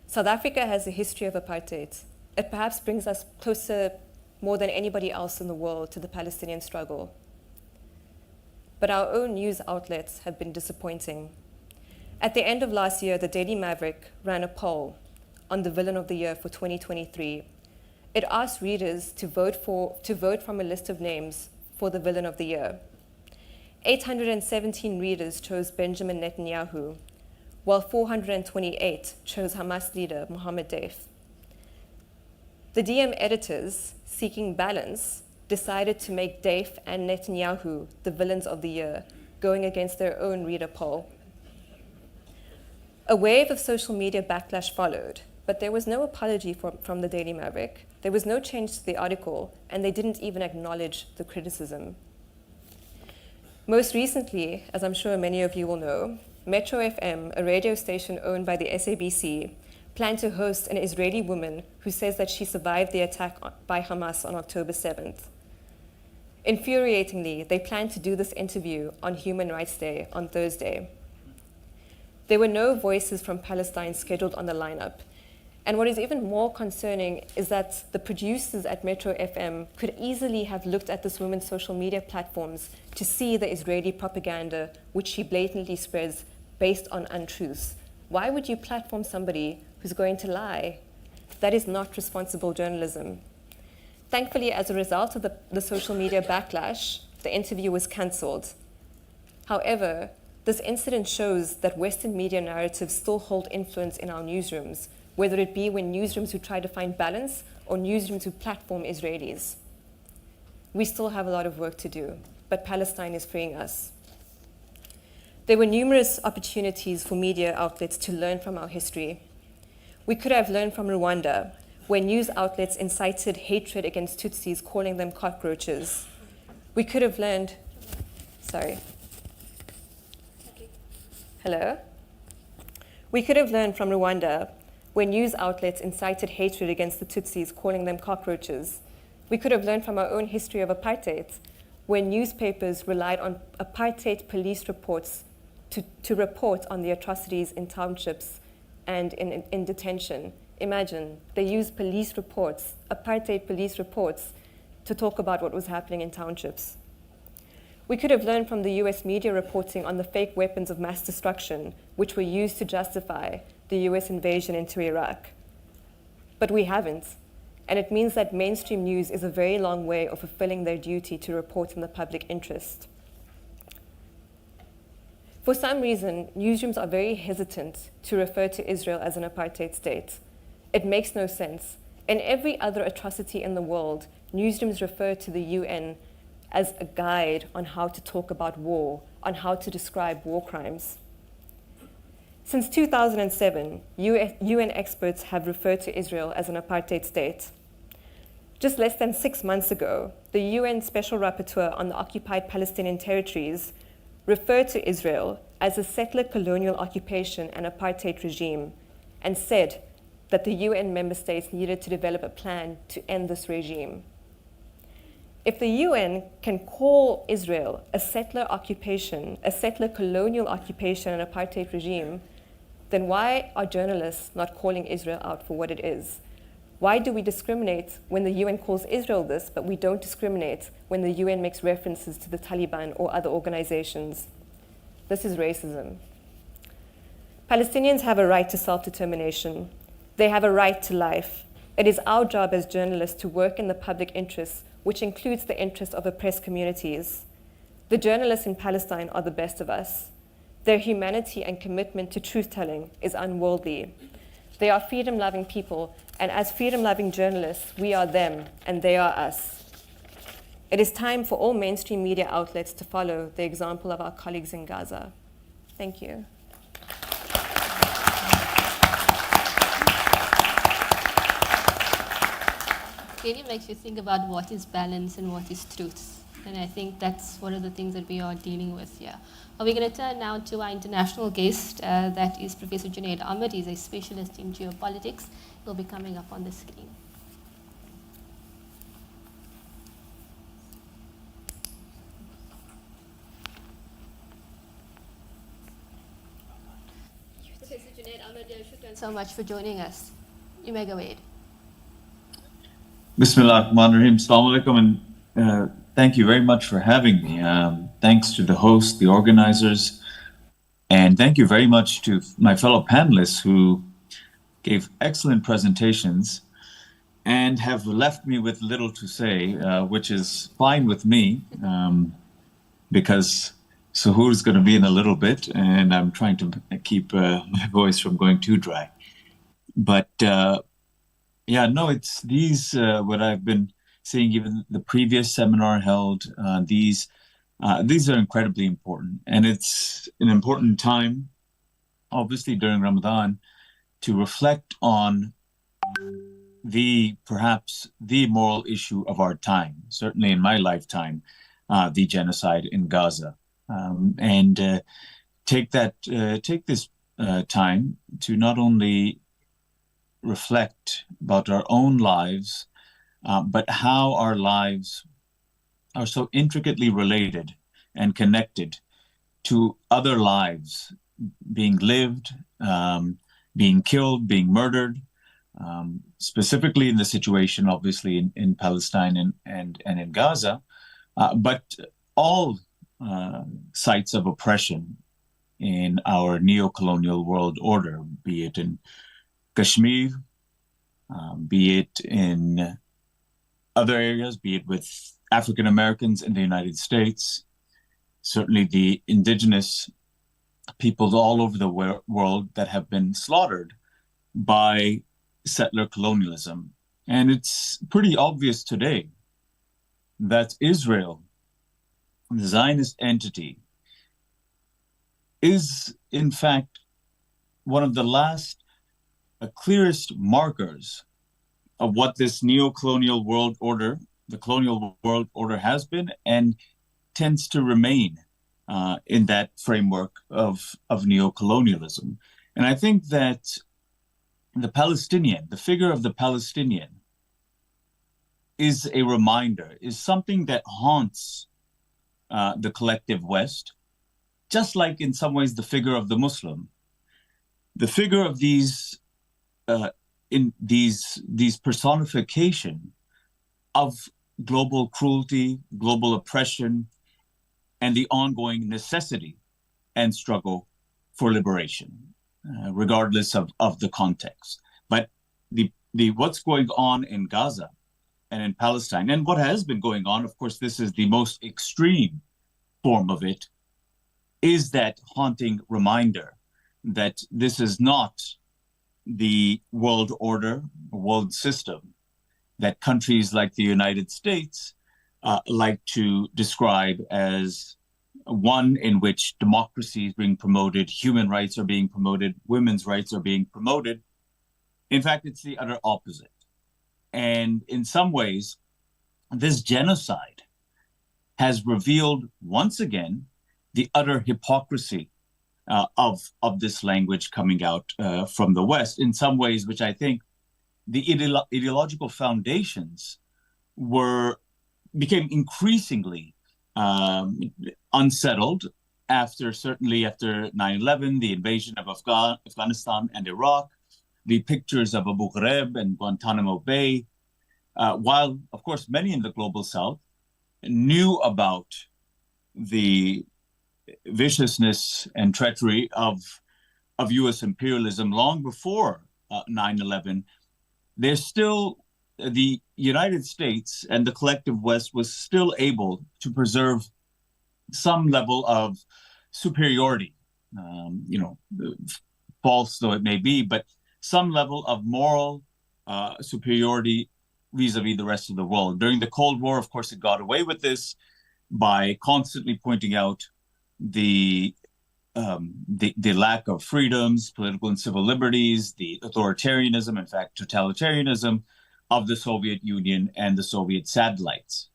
South Africa has a history of apartheid. It perhaps brings us closer more than anybody else in the world to the Palestinian struggle. But our own news outlets have been disappointing. At the end of last year, the Daily Maverick ran a poll on the Villain of the Year for 2023. It asked readers to vote from a list of names for the Villain of the Year. 817 readers chose Benjamin Netanyahu, while 428 chose Hamas leader Mohammed Deif. The DM editors, seeking balance, decided to make Deif and Netanyahu the villains of the year, going against their own reader poll. A wave of social media backlash followed, but there was no apology from the Daily Maverick. There was no change to the article, and they didn't even acknowledge the criticism. Most recently, as I'm sure many of you will know, Metro FM, a radio station owned by the SABC, planned to host an Israeli woman who says that she survived the attack by Hamas on October 7th. Infuriatingly, they planned to do this interview on Human Rights Day on Thursday. There were no voices from Palestine scheduled on the lineup. And what is even more concerning is that the producers at Metro FM could easily have looked at this woman's social media platforms to see the Israeli propaganda, which she blatantly spreads based on untruths. Why would you platform somebody who's going to lie? That is not responsible journalism. Thankfully, as a result of the social media backlash, the interview was cancelled. However, this incident shows that Western media narratives still hold influence in our newsrooms, whether it be when newsrooms who try to find balance or newsrooms who platform Israelis. We still have a lot of work to do, but Palestine is freeing us. There were numerous opportunities for media outlets to learn from our history. We could have learned from Rwanda, where news outlets incited hatred against Tutsis, calling them cockroaches. We could have learned, Hello? We could have learned from Rwanda, where news outlets incited hatred against the Tutsis, calling them cockroaches. We could have learned from our own history of apartheid, where newspapers relied on apartheid police reports to report on the atrocities in townships and in detention. Imagine, they used police reports, apartheid police reports, to talk about what was happening in townships. We could have learned from the US media reporting on the fake weapons of mass destruction, which were used to justify the US invasion into Iraq. But we haven't, and it means that mainstream news is a very long way of fulfilling their duty to report in the public interest. For some reason, newsrooms are very hesitant to refer to Israel as an apartheid state. It makes no sense. In every other atrocity in the world, newsrooms refer to the UN as a guide on how to talk about war, on how to describe war crimes. Since 2007, UN experts have referred to Israel as an apartheid state. Just less than 6 months ago, the UN Special Rapporteur on the occupied Palestinian territories referred to Israel as a settler colonial occupation and apartheid regime, and said that the UN member states needed to develop a plan to end this regime. If the UN can call Israel a settler occupation, a settler colonial occupation and apartheid regime, then why are journalists not calling Israel out for what it is? Why do we discriminate when the UN calls Israel this, but we don't discriminate when the UN makes references to the Taliban or other organizations? This is racism. Palestinians have a right to self-determination. They have a right to life. It is our job as journalists to work in the public interest, which includes the interest of oppressed communities. The journalists in Palestine are the best of us. Their humanity and commitment to truth-telling is unworldly. They are freedom-loving people, and as freedom-loving journalists, we are them, and they are us. It is time for all mainstream media outlets to follow the example of our colleagues in Gaza. Thank you. Really makes you think about what is balance and what is truth. And I think that's one of the things that we are dealing with here. We're going to turn now to our international guest, that is Professor Junaid Ahmed. He's a specialist in geopolitics. He'll be coming up on the screen. Professor Junaid Ahmed, shukran so much for joining us. You may go ahead. Bismillah ar-Rahman ar-Rahim. Assalamu alaikum, and thank you very much for having me. Thanks to the host, the organizers, and thank you very much to my fellow panelists who gave excellent presentations and have left me with little to say, which is fine with me, because Suhoor is going to be in a little bit, and I'm trying to keep my voice from going too dry. But yeah, no, it's these, what I've been seeing, even the previous seminar held, these are incredibly important. And it's an important time, obviously during Ramadan, to reflect on perhaps the moral issue of our time, certainly in my lifetime, the genocide in Gaza. And take this time to not only reflect about our own lives, but how our lives are so intricately related and connected to other lives being lived, being killed, being murdered, specifically in the situation, obviously, in Palestine and in Gaza, but all sites of oppression in our neo-colonial world order, be it in Kashmir, be it in other areas, be it with African Americans in the United States, certainly the indigenous peoples all over the world that have been slaughtered by settler colonialism. And it's pretty obvious today that Israel, the Zionist entity, is in fact one of the last clearest markers of what this neo-colonial world order, the colonial world order, has been and tends to remain in that framework of neo-colonialism. And I think that the figure of the Palestinian is a reminder, is something that haunts the collective West, just like in some ways the figure of the Muslim. The figure of these personification of global cruelty, global oppression, and the ongoing necessity and struggle for liberation, regardless of the context. But what's going on in Gaza and in Palestine, and what has been going on, of course, this is the most extreme form of it, is that haunting reminder that this is not the world order, world system that countries like the United States like to describe as one in which democracy is being promoted, human rights are being promoted, women's rights are being promoted. In fact, it's the utter opposite. And in some ways, this genocide has revealed once again the utter hypocrisy of this language coming out from the West, in some ways, which I think the ideological foundations became increasingly unsettled certainly after 9/11, the invasion of Afghanistan and Iraq, the pictures of Abu Ghraib and Guantanamo Bay, while, of course, many in the global South knew about the viciousness and treachery of U.S. imperialism long before 9/11, there's still the United States and the collective West was still able to preserve some level of superiority, false though it may be, but some level of moral superiority vis-a-vis the rest of the world. During the Cold War, of course, it got away with this by constantly pointing out the lack of freedoms, political and civil liberties, the authoritarianism, in fact, totalitarianism of the Soviet Union and the Soviet satellites.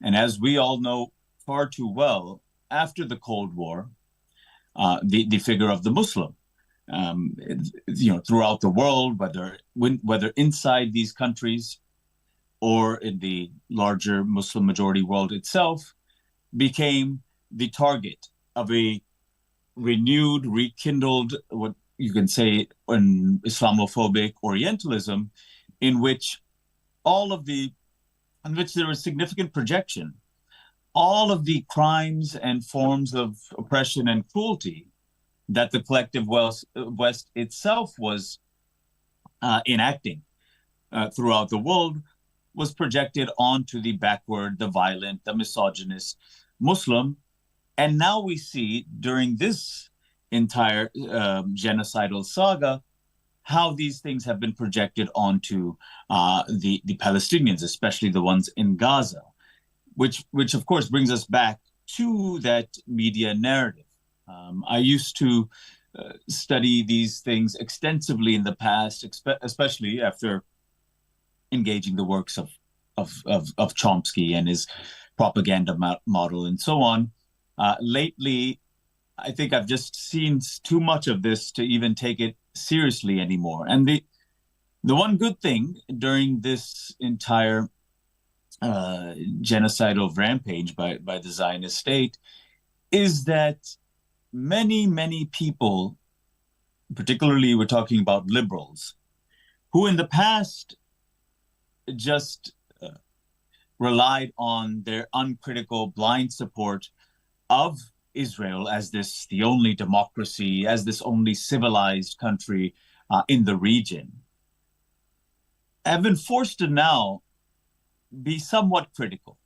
And as we all know far too well, after the Cold War, the figure of the Muslim, throughout the world, whether inside these countries or in the larger Muslim majority world itself, became the target of a renewed, rekindled, what you can say, an Islamophobic Orientalism, in which there was significant projection. All of the crimes and forms of oppression and cruelty that the collective West itself was enacting throughout the world was projected onto the backward, the violent, the misogynist Muslim. And now we see during this entire genocidal saga how these things have been projected onto the Palestinians, especially the ones in Gaza, which of course brings us back to that media narrative. I used to study these things extensively in the past, especially after engaging the works of Chomsky and his propaganda model and so on. Lately, I think I've just seen too much of this to even take it seriously anymore. And the one good thing during this entire genocidal rampage by the Zionist state is that many people, particularly we're talking about liberals, who in the past just relied on their uncritical blind support of Israel as the only democracy, as this only civilized country in the region, have been forced to now be somewhat critical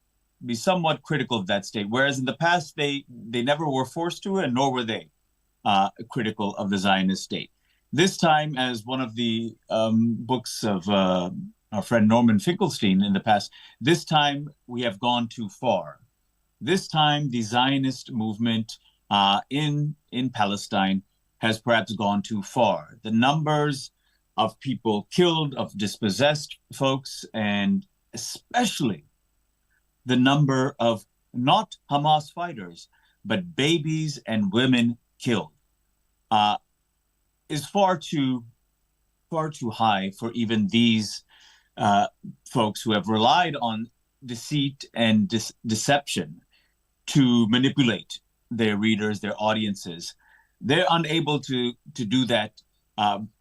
of that state. Whereas in the past, they never were forced to, and nor were they critical of the Zionist state. This time, as one of the books of our friend Norman Finkelstein in the past, this time we have gone too far. This time, the Zionist movement in Palestine has perhaps gone too far. The numbers of people killed, of dispossessed folks, and especially the number of not Hamas fighters, but babies and women killed, is far too high for even these folks who have relied on deceit and deception to manipulate their readers, their audiences. They're unable to do that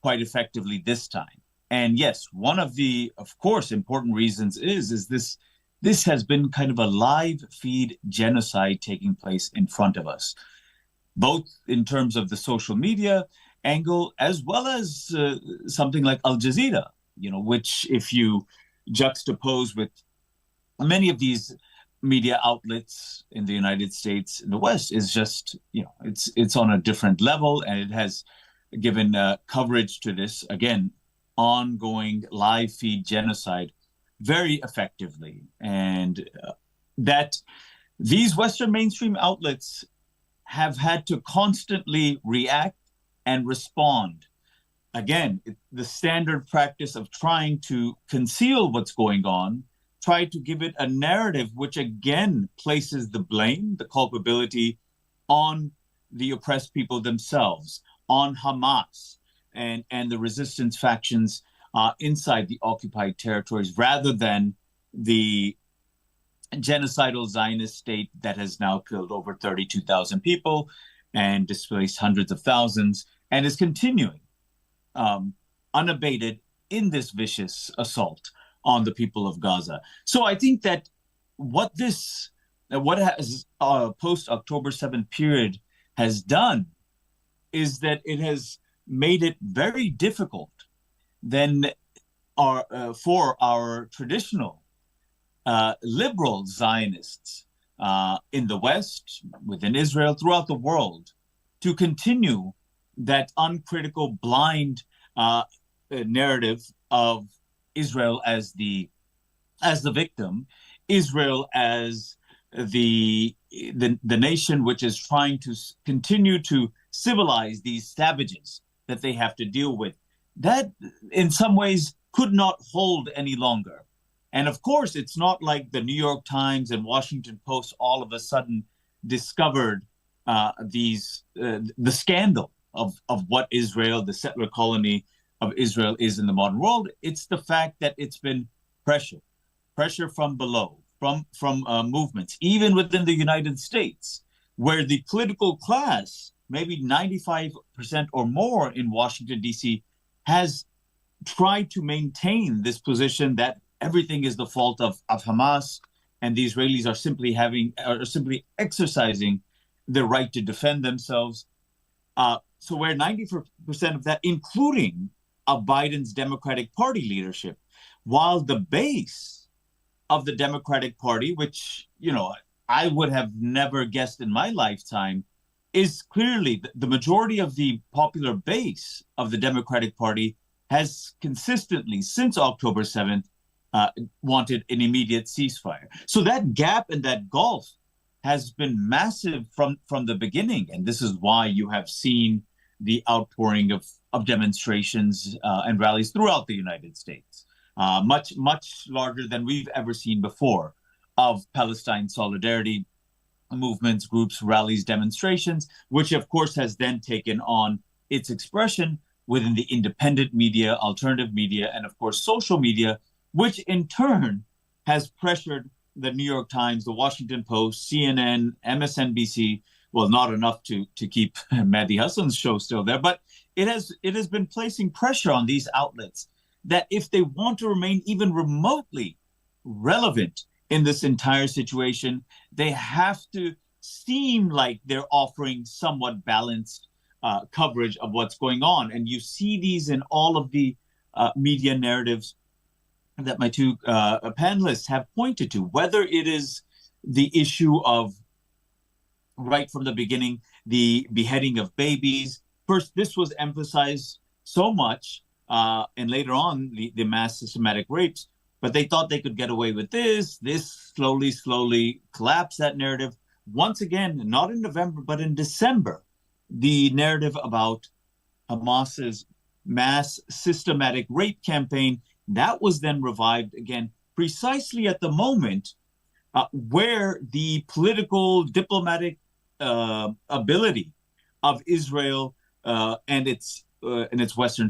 quite effectively this time. And yes, one of the, of course, important reasons is this has been kind of a live feed genocide taking place in front of us, both in terms of the social media angle, as well as something like Al Jazeera, which if you juxtapose with many of these media outlets in the United States, in the West, is just, it's on a different level, and it has given coverage to this, again, ongoing live feed genocide very effectively. And that these Western mainstream outlets have had to constantly react and respond. Again, the standard practice of trying to conceal what's going on, try to give it a narrative which again places the blame, the culpability on the oppressed people themselves, on Hamas and the resistance factions inside the occupied territories, rather than the genocidal Zionist state that has now killed over 32,000 people and displaced hundreds of thousands, and is continuing unabated in this vicious assault on the people of Gaza. So I think that what has post-October 7th period has done is that it has made it very difficult then for our traditional liberal Zionists in the West, within Israel, throughout the world, to continue that uncritical, blind narrative of Israel as the victim, Israel as the nation which is trying to continue to civilize these savages that they have to deal with. That, in some ways, could not hold any longer. And of course, it's not like the New York Times and Washington Post all of a sudden discovered the scandal of what Israel, the settler colony of Israel, is in the modern world. It's the fact that it's been pressure from below, from movements, even within the United States, where the political class, maybe 95% or more in Washington, D.C., has tried to maintain this position that everything is the fault of Hamas, and the Israelis are simply exercising the right to defend themselves. So where 90% of that, including of Biden's Democratic Party leadership, while the base of the Democratic Party, which, I would have never guessed in my lifetime, is clearly the majority of the popular base of the Democratic Party has consistently, since October 7th, wanted an immediate ceasefire. So that gap and that gulf has been massive from the beginning. And this is why you have seen the outpouring of demonstrations and rallies throughout the United States, much larger than we've ever seen before, of Palestine solidarity movements, groups, rallies, demonstrations, which of course has then taken on its expression within the independent media, alternative media, and of course social media, which in turn has pressured the New York Times, the Washington Post, CNN, MSNBC. Well, not enough to keep Mehdi Hassan's show still there, but it has been placing pressure on these outlets that if they want to remain even remotely relevant in this entire situation, they have to seem like they're offering somewhat balanced coverage of what's going on. And you see these in all of the media narratives that my two panelists have pointed to, whether it is the issue of, right from the beginning, the beheading of babies. First, this was emphasized so much, and later on, the mass systematic rapes, but they thought they could get away with this. This slowly collapsed that narrative. Once again, not in November, but in December, the narrative about Hamas's mass systematic rape campaign, that was then revived again, precisely at the moment where the political, diplomatic ability of Israel and its Western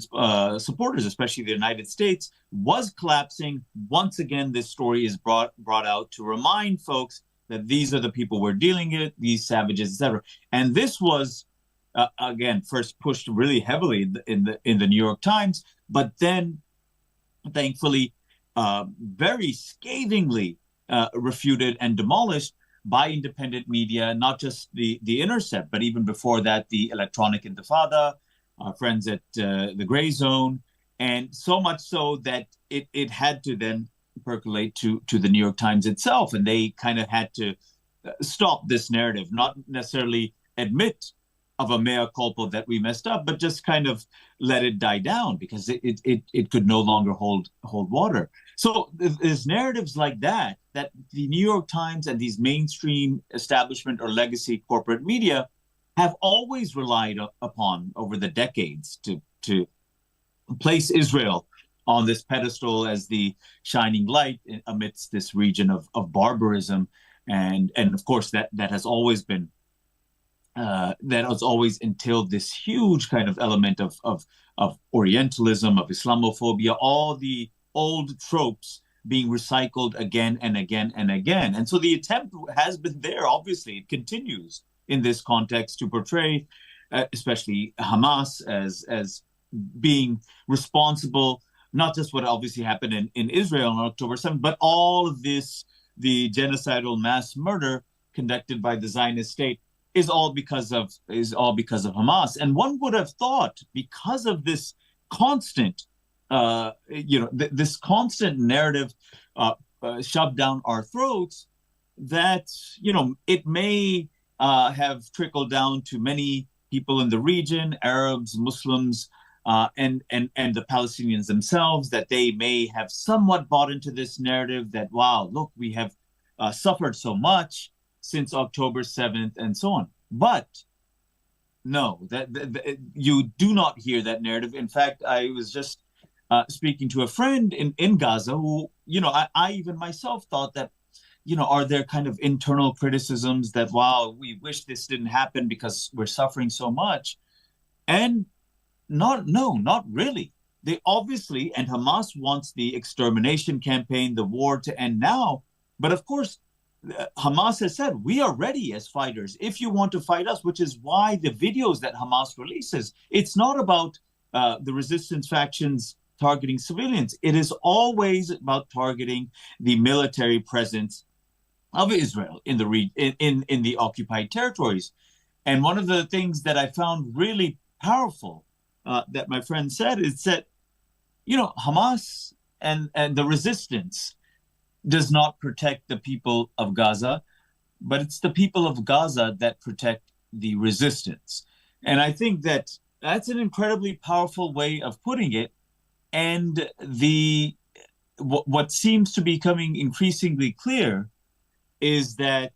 supporters, especially the United States, was collapsing. Once again, this story is brought out to remind folks that these are the people we're dealing with, these savages, etc. And this was again first pushed really heavily in the New York Times, but then thankfully very scathingly refuted and demolished by independent media, not just the Intercept, but even before that, the Electronic Intifada, our friends at the Gray Zone, and so much so that it had to then percolate to the New York Times itself, and they kind of had to stop this narrative, not necessarily admit of a mea culpa that we messed up, but just kind of let it die down because it could no longer hold water. So there's narratives like that the New York Times and these mainstream establishment or legacy corporate media have always relied upon over the decades to place Israel on this pedestal as the shining light amidst this region of barbarism. And of course, that has always been that has always entailed this huge kind of element of Orientalism, of Islamophobia, all the old tropes being recycled again and again and again. And so the attempt has been there. Obviously, it continues in this context to portray, especially Hamas, as being responsible, not just what obviously happened in Israel on October 7th, but all of this, the genocidal mass murder conducted by the Zionist state, is all because of Hamas. And one would have thought, because of this constant this constant narrative shoved down our throats that, it may have trickled down to many people in the region, Arabs, Muslims, and the Palestinians themselves, that they may have somewhat bought into this narrative that, wow, look, we have suffered so much since October 7th and so on. But no, that you do not hear that narrative. In fact, I was just speaking to a friend in Gaza who, I even myself thought that, are there kind of internal criticisms that, wow, we wish this didn't happen because we're suffering so much? And not really. They obviously, and Hamas wants the extermination campaign, the war to end now. But of course, Hamas has said, we are ready as fighters if you want to fight us, which is why the videos that Hamas releases, it's not about the resistance factions targeting civilians. It is always about targeting the military presence of Israel in the occupied territories. And one of the things that I found really powerful that my friend said is that, Hamas and the resistance does not protect the people of Gaza, but it's the people of Gaza that protect the resistance. And I think that that's an incredibly powerful way of putting it. And what seems to be becoming increasingly clear is that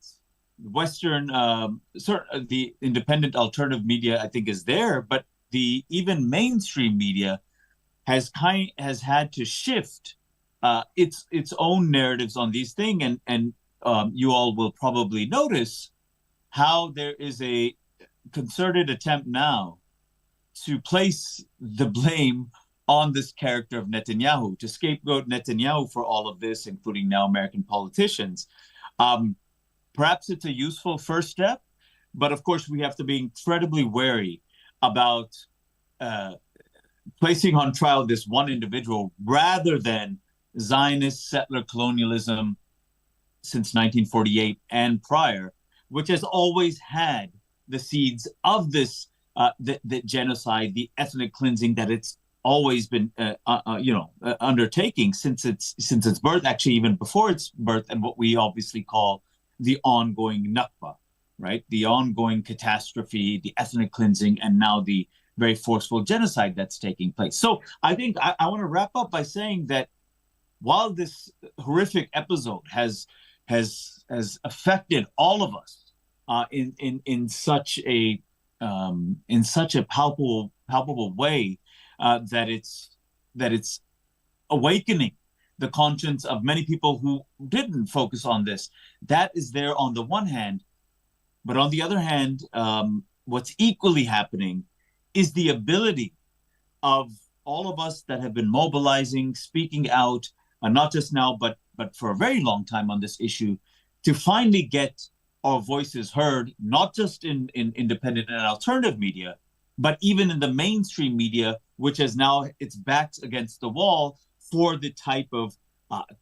Western, the independent alternative media, I think, is there, but the even mainstream media has had to shift its own narratives on these things, and you all will probably notice how there is a concerted attempt now to place the blame on this character of Netanyahu, to scapegoat Netanyahu for all of this, including now American politicians. Perhaps it's a useful first step, but of course we have to be incredibly wary about placing on trial this one individual rather than Zionist settler colonialism since 1948 and prior, which has always had the seeds of this the genocide, the ethnic cleansing that it's always been undertaking since its birth, actually even before its birth, and what we obviously call the ongoing Nakba, right? The ongoing catastrophe, the ethnic cleansing, and now the very forceful genocide that's taking place. So I think I want to wrap up by saying that while this horrific episode has affected all of us in such a palpable way, that it's awakening the conscience of many people who didn't focus on this. That is there on the one hand, but on the other hand, what's equally happening is the ability of all of us that have been mobilizing, speaking out, not just now, but for a very long time on this issue, to finally get our voices heard, not just in independent and alternative media, but even in the mainstream media, which has now its backs against the wall for the type of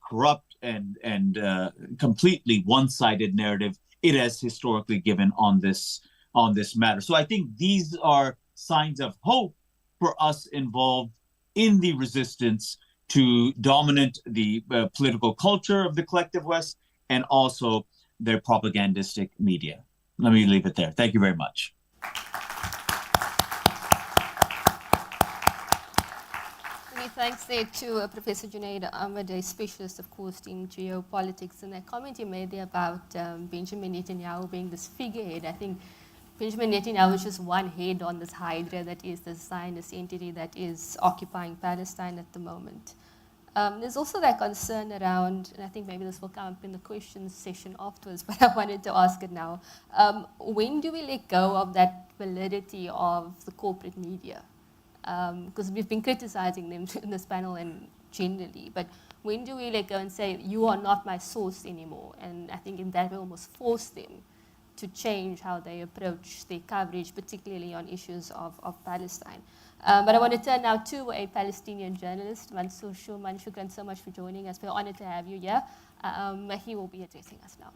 corrupt and completely one-sided narrative it has historically given on this matter. So I think these are signs of hope for us involved in the resistance to dominate the political culture of the collective West and also their propagandistic media. Let me leave it there. Thank you very much. Thanks there to Professor Junaid Ahmed, a specialist, of course, in geopolitics. And that comment you made there about Benjamin Netanyahu being this figurehead, I think Benjamin Netanyahu is just one head on this hydra that is the Zionist entity that is occupying Palestine at the moment. There's also that concern around, and I think maybe this will come up in the questions session afterwards, but I wanted to ask it now. When do we let go of that validity of the corporate media? Because we've been criticizing them in this panel and generally, but when do we let go and say, you are not my source anymore? And I think in that way almost force them to change how they approach their coverage, particularly on issues of Palestine. But I want to turn now to a Palestinian journalist, Mansour Shuman. Shukran so much for joining us. We're honored to have you here. He will be addressing us now.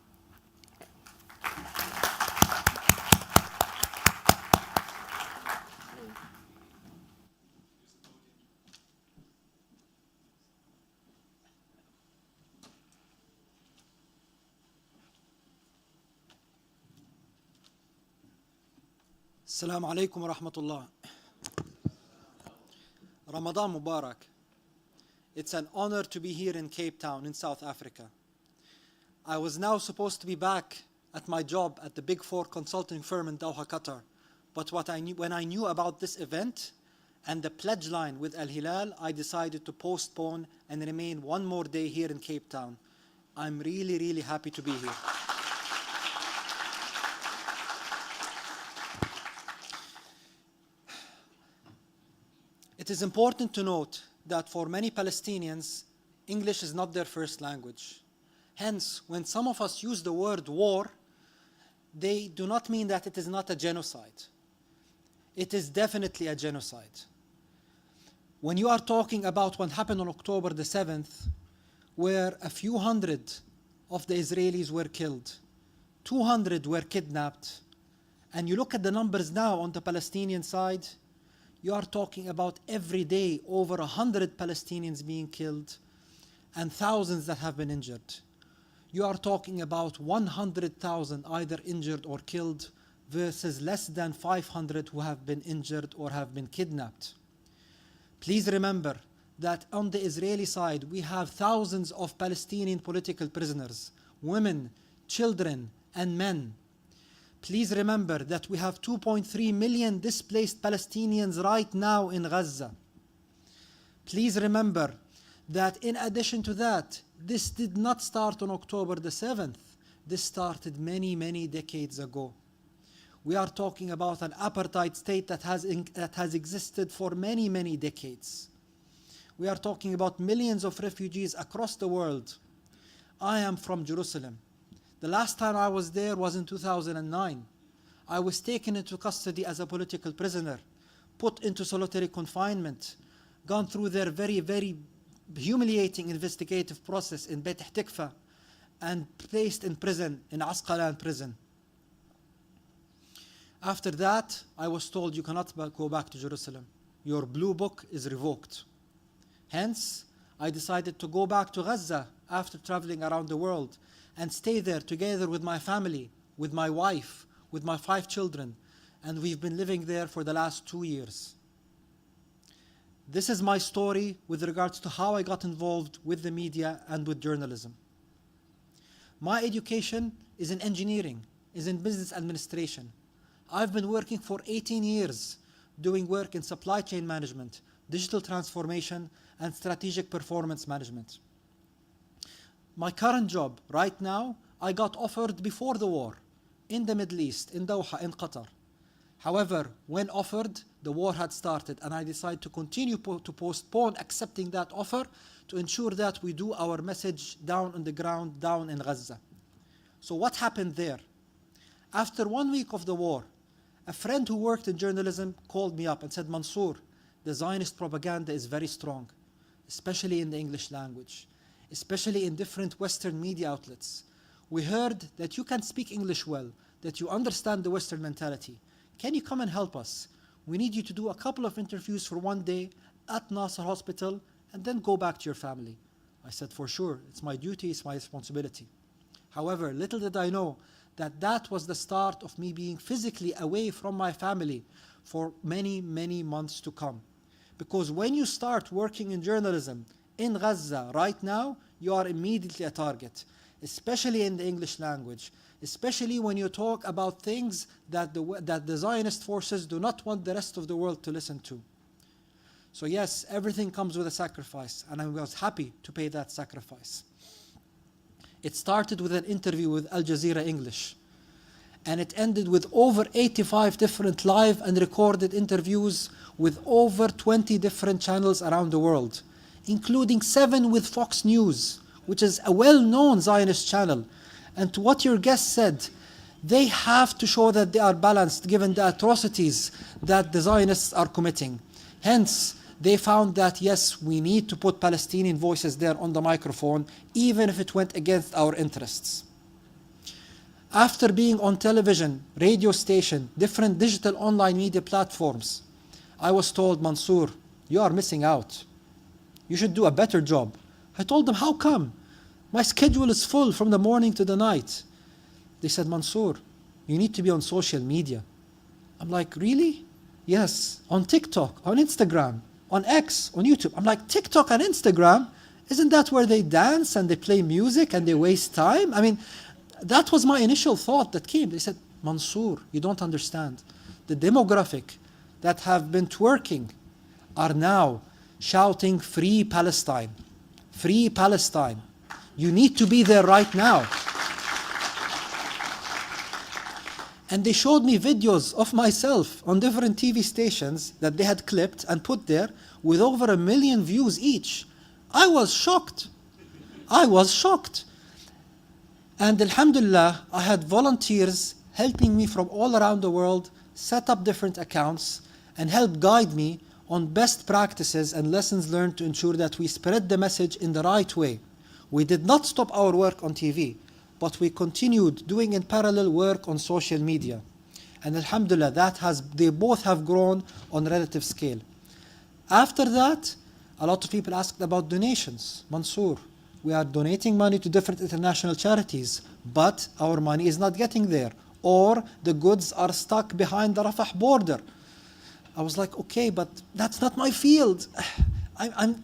Assalamu alaikum wa rahmatullah. Ramadan Mubarak. It's an honor to be here in Cape Town in South Africa. I was now supposed to be back at my job at the Big Four consulting firm in Doha, Qatar. But when I knew about this event and the pledge line with Al Hilal, I decided to postpone and remain one more day here in Cape Town. I'm really, really happy to be here. It is important to note that for many Palestinians, English is not their first language. Hence, when some of us use the word war, they do not mean that it is not a genocide. It is definitely a genocide. When you are talking about what happened on October the 7th, where a few hundred of the Israelis were killed, 200 were kidnapped, and you look at the numbers now on the Palestinian side, you are talking about every day over 100 Palestinians being killed and thousands that have been injured. You are talking about 100,000 either injured or killed versus less than 500 who have been injured or have been kidnapped. Please remember that on the Israeli side, we have thousands of Palestinian political prisoners, women, children, and men. Please remember that we have 2.3 million displaced Palestinians right now in Gaza. Please remember that in addition to that, this did not start on October the 7th. This started many, many decades ago. We are talking about an apartheid state that has existed for many, many decades. We are talking about millions of refugees across the world. I am from Jerusalem. The last time I was there was in 2009. I was taken into custody as a political prisoner, put into solitary confinement, gone through their very, very humiliating investigative process in Beit Tikfa, and placed in prison, in Asqalan prison. After that, I was told you cannot go back to Jerusalem. Your blue book is revoked. Hence, I decided to go back to Gaza after traveling around the world and stay there together with my family, with my wife, with my 5 children, and we've been living there for the last 2 years. This is my story with regards to how I got involved with the media and with journalism. My education is in engineering, is in business administration. I've been working for 18 years doing work in supply chain management, digital transformation, and strategic performance management. My current job right now, I got offered before the war in the Middle East, in Doha, in Qatar. However, when offered, the war had started, and I decided to continue to postpone accepting that offer to ensure that we do our message down on the ground, down in Gaza. So what happened there? After 1 week of the war, a friend who worked in journalism called me up and said, Mansour, the Zionist propaganda is very strong, especially in the English language, especially in different Western media outlets. We heard that you can speak English well, that you understand the Western mentality. Can you come and help us? We need you to do a couple of interviews for 1 day at Nasser Hospital and then go back to your family. I said, for sure, it's my duty, it's my responsibility. However, little did I know that that was the start of me being physically away from my family for many, many months to come. Because when you start working in journalism in Gaza right now, you are immediately a target, especially in the English language, especially when you talk about things that the Zionist forces do not want the rest of the world to listen to. So yes, everything comes with a sacrifice, and I was happy to pay that sacrifice. It started with an interview with Al Jazeera English, and it ended with over 85 different live and recorded interviews with over 20 different channels around the world, including 7 with Fox News, which is a well-known Zionist channel. And to what your guest said, they have to show that they are balanced given the atrocities that the Zionists are committing. Hence, they found that yes, we need to put Palestinian voices there on the microphone, even if it went against our interests. After being on television, radio station, different digital online media platforms, I was told, Mansour, you are missing out. You should do a better job. I told them, how come? My schedule is full from the morning to the night. They said, Mansour, you need to be on social media. I'm like, really? Yes, on TikTok, on Instagram, on X, on YouTube. I'm like, TikTok and Instagram? Isn't that where they dance and they play music and they waste time? I mean, that was my initial thought that came. They said, Mansour, you don't understand. The demographic that have been twerking are now shouting, free Palestine, free Palestine. You need to be there right now. And they showed me videos of myself on different TV stations that they had clipped and put there with over 1 million views each. I was shocked. I was shocked. And alhamdulillah, I had volunteers helping me from all around the world set up different accounts and help guide me on best practices and lessons learned to ensure that we spread the message in the right way. We did not stop our work on TV, but we continued doing in parallel work on social media. And alhamdulillah, they both have grown on relative scale. After that, a lot of people asked about donations. Mansour, we are donating money to different international charities, but our money is not getting there, or the goods are stuck behind the Rafah border. I was like, okay, but that's not my field. I'm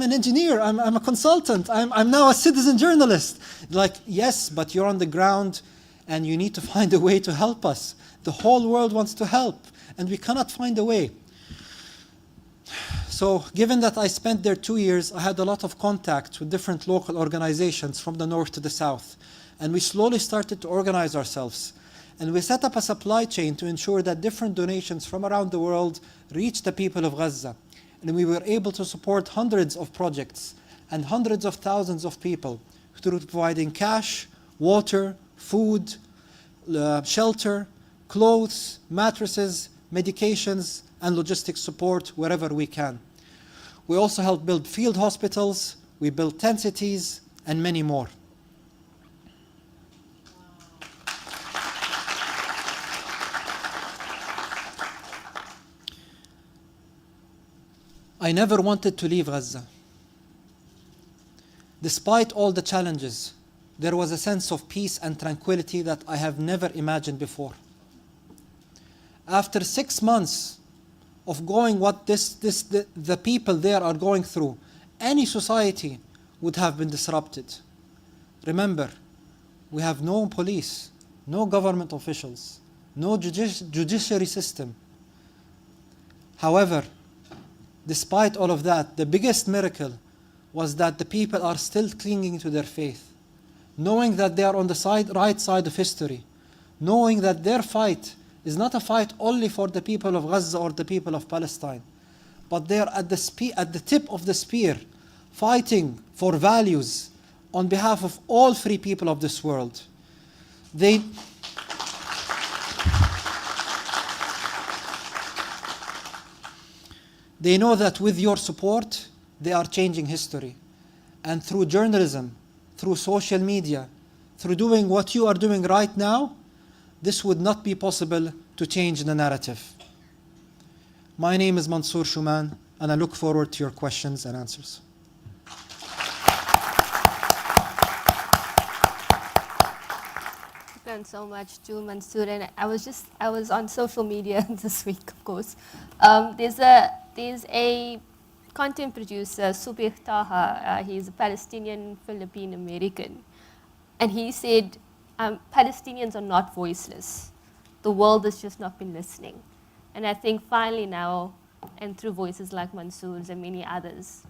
an engineer, I'm a consultant, I'm now a citizen journalist. Like, yes, but you're on the ground and you need to find a way to help us. The whole world wants to help and we cannot find a way. So given that I spent there 2 years, I had a lot of contact with different local organizations from the north to the south. And we slowly started to organize ourselves. And we set up a supply chain to ensure that different donations from around the world reach the people of Gaza. And we were able to support hundreds of projects and hundreds of thousands of people through providing cash, water, food, shelter, clothes, mattresses, medications, and logistics support wherever we can. We also help build field hospitals, we built tent cities, and many more. I never wanted to leave Gaza. Despite all the challenges, there was a sense of peace and tranquility that I have never imagined before. After 6 months of going what the people there are going through, any society would have been disrupted. Remember, we have no police, no government officials, no judiciary system. However, despite all of that, the biggest miracle was that the people are still clinging to their faith, knowing that they are on the right side of history, knowing that their fight is not a fight only for the people of Gaza or the people of Palestine, but they are at the tip of the spear, fighting for values on behalf of all free people of this world. They know that with your support, they are changing history. And through journalism, through social media, through doing what you are doing right now, this would not be possible to change the narrative. My name is Mansour Shuman, and I look forward to your questions and answers. Thanks so much to Mansour. And I was on social media this week, of course. There's a content producer, Subir Taha. He's a Palestinian Philippine American, and he said Palestinians are not voiceless. The world has just not been listening. And I think finally now, and through voices like Mansour's and many others,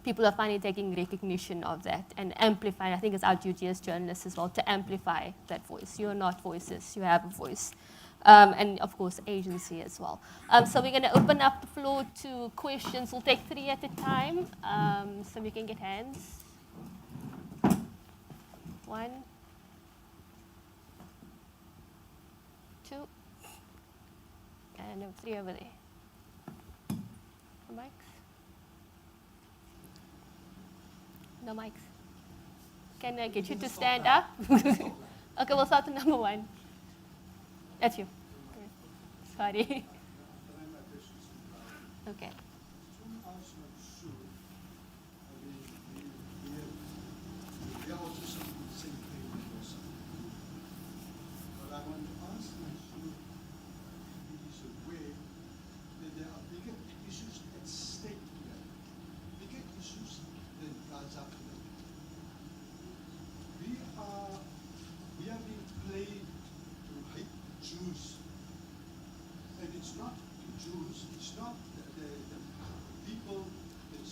people are finally taking recognition of that and amplifying. I think it's our duty as journalists as well to amplify that voice. You're not voiceless, you have a voice. And of course, agency as well. So we're going to open up the floor to questions. We'll take 3 at a time, so we can get hands. 1, 2, and 3 over there. No mics? No mics. Can I get you to stand up? Okay, we'll start with number 1. That's you. Sorry. Okay.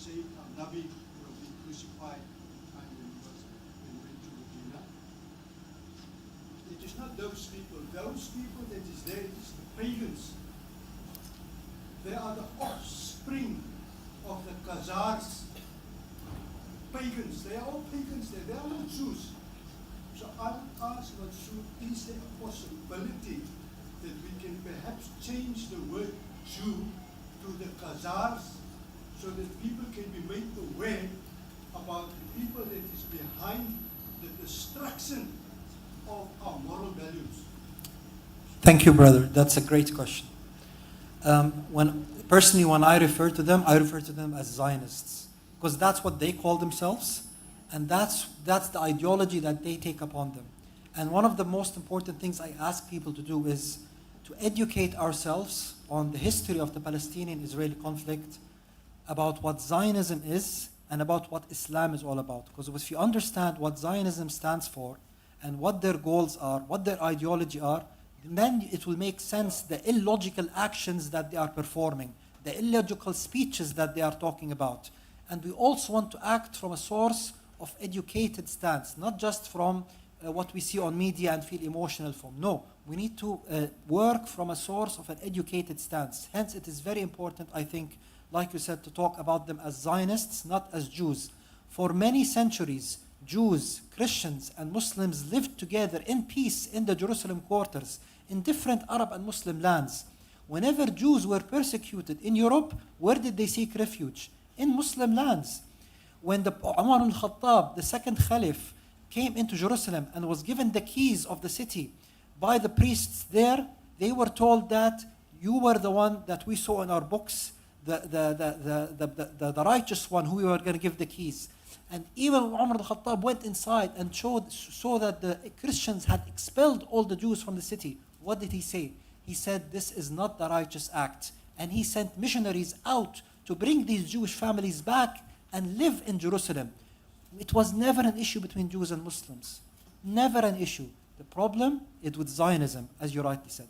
say our Nabi will be crucified at the time when he went to Medina. It is not those people. Those people that is there, it is the pagans. They are the offspring of the Khazars. Pagans, they are all pagans there. They are not Jews. So I would ask what is there a possibility that we can perhaps change the word Jew to the Khazars so that people can be made aware about the people that is behind the destruction of our moral values? Thank you, brother. That's a great question. When I refer to them as Zionists, because that's what they call themselves, and that's the ideology that they take upon them. And one of the most important things I ask people to do is to educate ourselves on the history of the Palestinian-Israeli conflict, about what Zionism is and about what Islam is all about. Because if you understand what Zionism stands for and what their goals are, what their ideology are, then it will make sense the illogical actions that they are performing, the illogical speeches that they are talking about. And we also want to act from a source of educated stance, not just from what we see on media and feel emotional from. No, we need to work from a source of an educated stance. Hence, it is very important, I think, like you said, to talk about them as Zionists, not as Jews. For many centuries, Jews, Christians, and Muslims lived together in peace in the Jerusalem quarters, in different Arab and Muslim lands. Whenever Jews were persecuted in Europe, where did they seek refuge? In Muslim lands. When Umar al-Khattab, the second Caliph, came into Jerusalem and was given the keys of the city by the priests there, they were told that you were the one that we saw in our books, the righteous one who we were going to give the keys. And even Umar al-Khattab went inside and saw that the Christians had expelled all the Jews from the city. What did he say? He said, this is not the righteous act. And he sent missionaries out to bring these Jewish families back and live in Jerusalem. It was never an issue between Jews and Muslims. Never an issue. The problem is with Zionism, as you rightly said.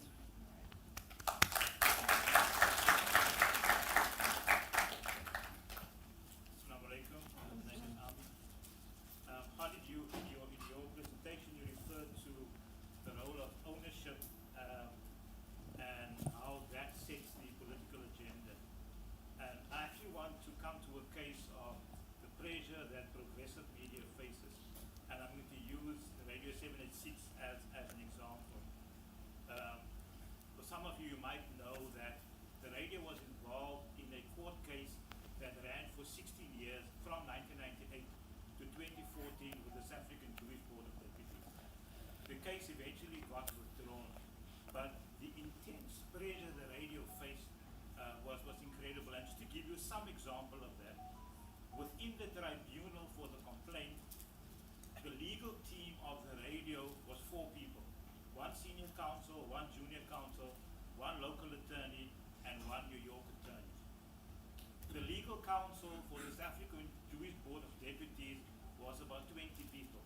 Council for the South African Jewish Board of Deputies was about 20 people.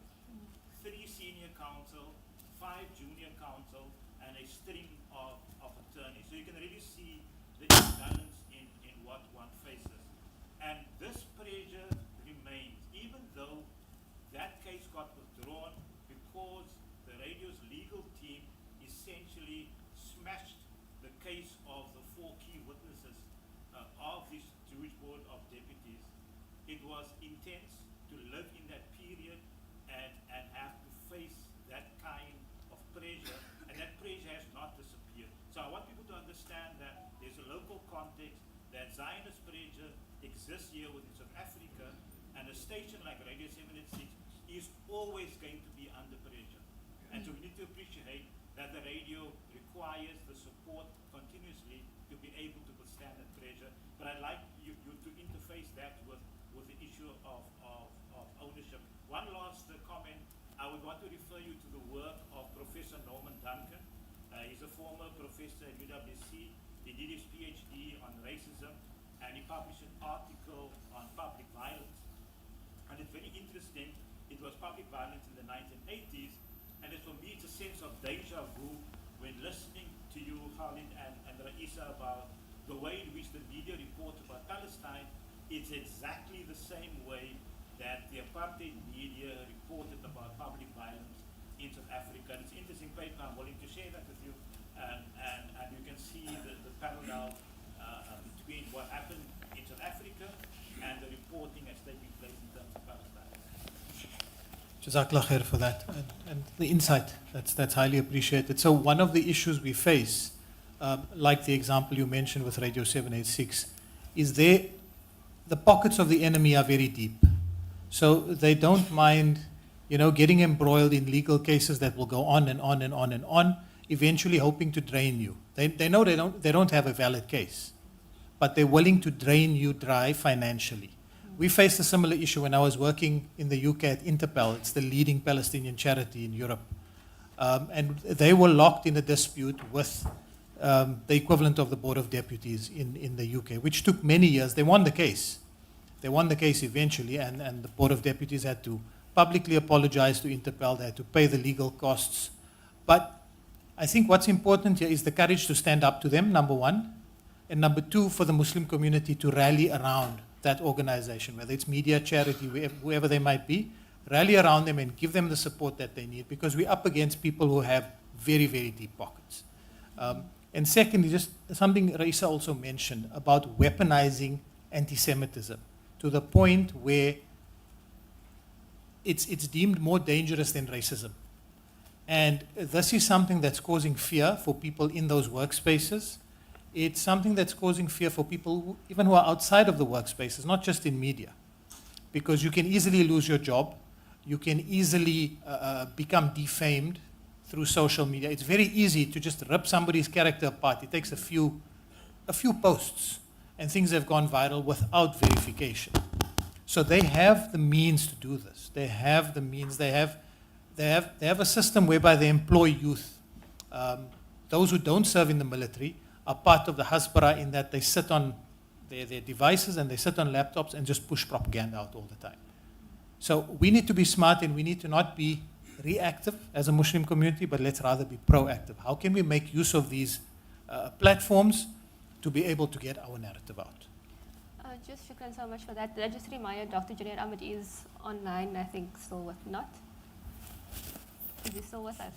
3 senior counsel, 5 junior counsel, and a string of attorneys. So you can really see the imbalance in what one faces. And this pressure remains, even though that case got withdrawn because the radio's legal team essentially smashed the case of the 4 key witnesses of this Jewish Board of Deputies. It was intense to live in that period and have to face that kind of pressure, and that pressure has not disappeared. So I want people to understand that there's a local context, that Zionist pressure exists here within South Africa, and a station like Radio 786 is always going to be under pressure. And so we need to appreciate that the radio requires the support continuously to be able to withstand that pressure. But I'd like you to interface that with the issue of ownership. One last comment, I would want to refer you to the work of Professor Norman Duncan. He's a former professor at UWC. He did his PhD on racism, and he published an article on public violence. And it's very interesting. It was public violence in the 1980s, and for me it's a sense of deja vu when listening to you, Khalid and Raisa, about the way in which the media reports about Palestine it's exactly the same way that the apartheid media reported about public violence in South Africa. And it's interesting paper, I'm willing to share that with you, and you can see the parallel between what happened in South Africa and the reporting that's taking place in terms of Palestine. Jazakallah khair for that and the insight. That's highly appreciated. So one of the issues we face, like the example you mentioned with Radio 786, is the pockets of the enemy are very deep. So they don't mind, getting embroiled in legal cases that will go on and on and on and on, eventually hoping to drain you. They know they don't have a valid case, but they're willing to drain you dry financially. We faced a similar issue when I was working in the UK at Interpel. It's the leading Palestinian charity in Europe. And they were locked in a dispute with the equivalent of the Board of Deputies in the UK, which took many years. They won the case. They won the case eventually, and the Board of Deputies had to publicly apologize to Interpel. They had to pay the legal costs. But I think what's important here is the courage to stand up to them, number one, and number two, for the Muslim community to rally around that organization, whether it's media, charity, whoever they might be, rally around them and give them the support that they need, because we're up against people who have very, very deep pockets. And secondly, just something Raisa also mentioned about weaponizing anti-Semitism to the point where it's deemed more dangerous than racism. And this is something that's causing fear for people in those workspaces. It's something that's causing fear for people even who are outside of the workspaces, not just in media, because you can easily lose your job. You can easily become defamed through social media. It's very easy to just rip somebody's character apart. It takes a few posts, and things have gone viral without verification. So they have the means to do this. They have the means. They have a system whereby they employ youth. Those who don't serve in the military are part of the Hasbara, in that they sit on their devices and they sit on laptops and just push propaganda out all the time. So we need to be smart, and we need to not be reactive as a Muslim community, but let's rather be proactive. How can we make use of these platforms to be able to get our narrative out? Just shukran so much for that. Just a reminder, Dr. Junaid Ahmed is online, I think, still with not. Is he still with us?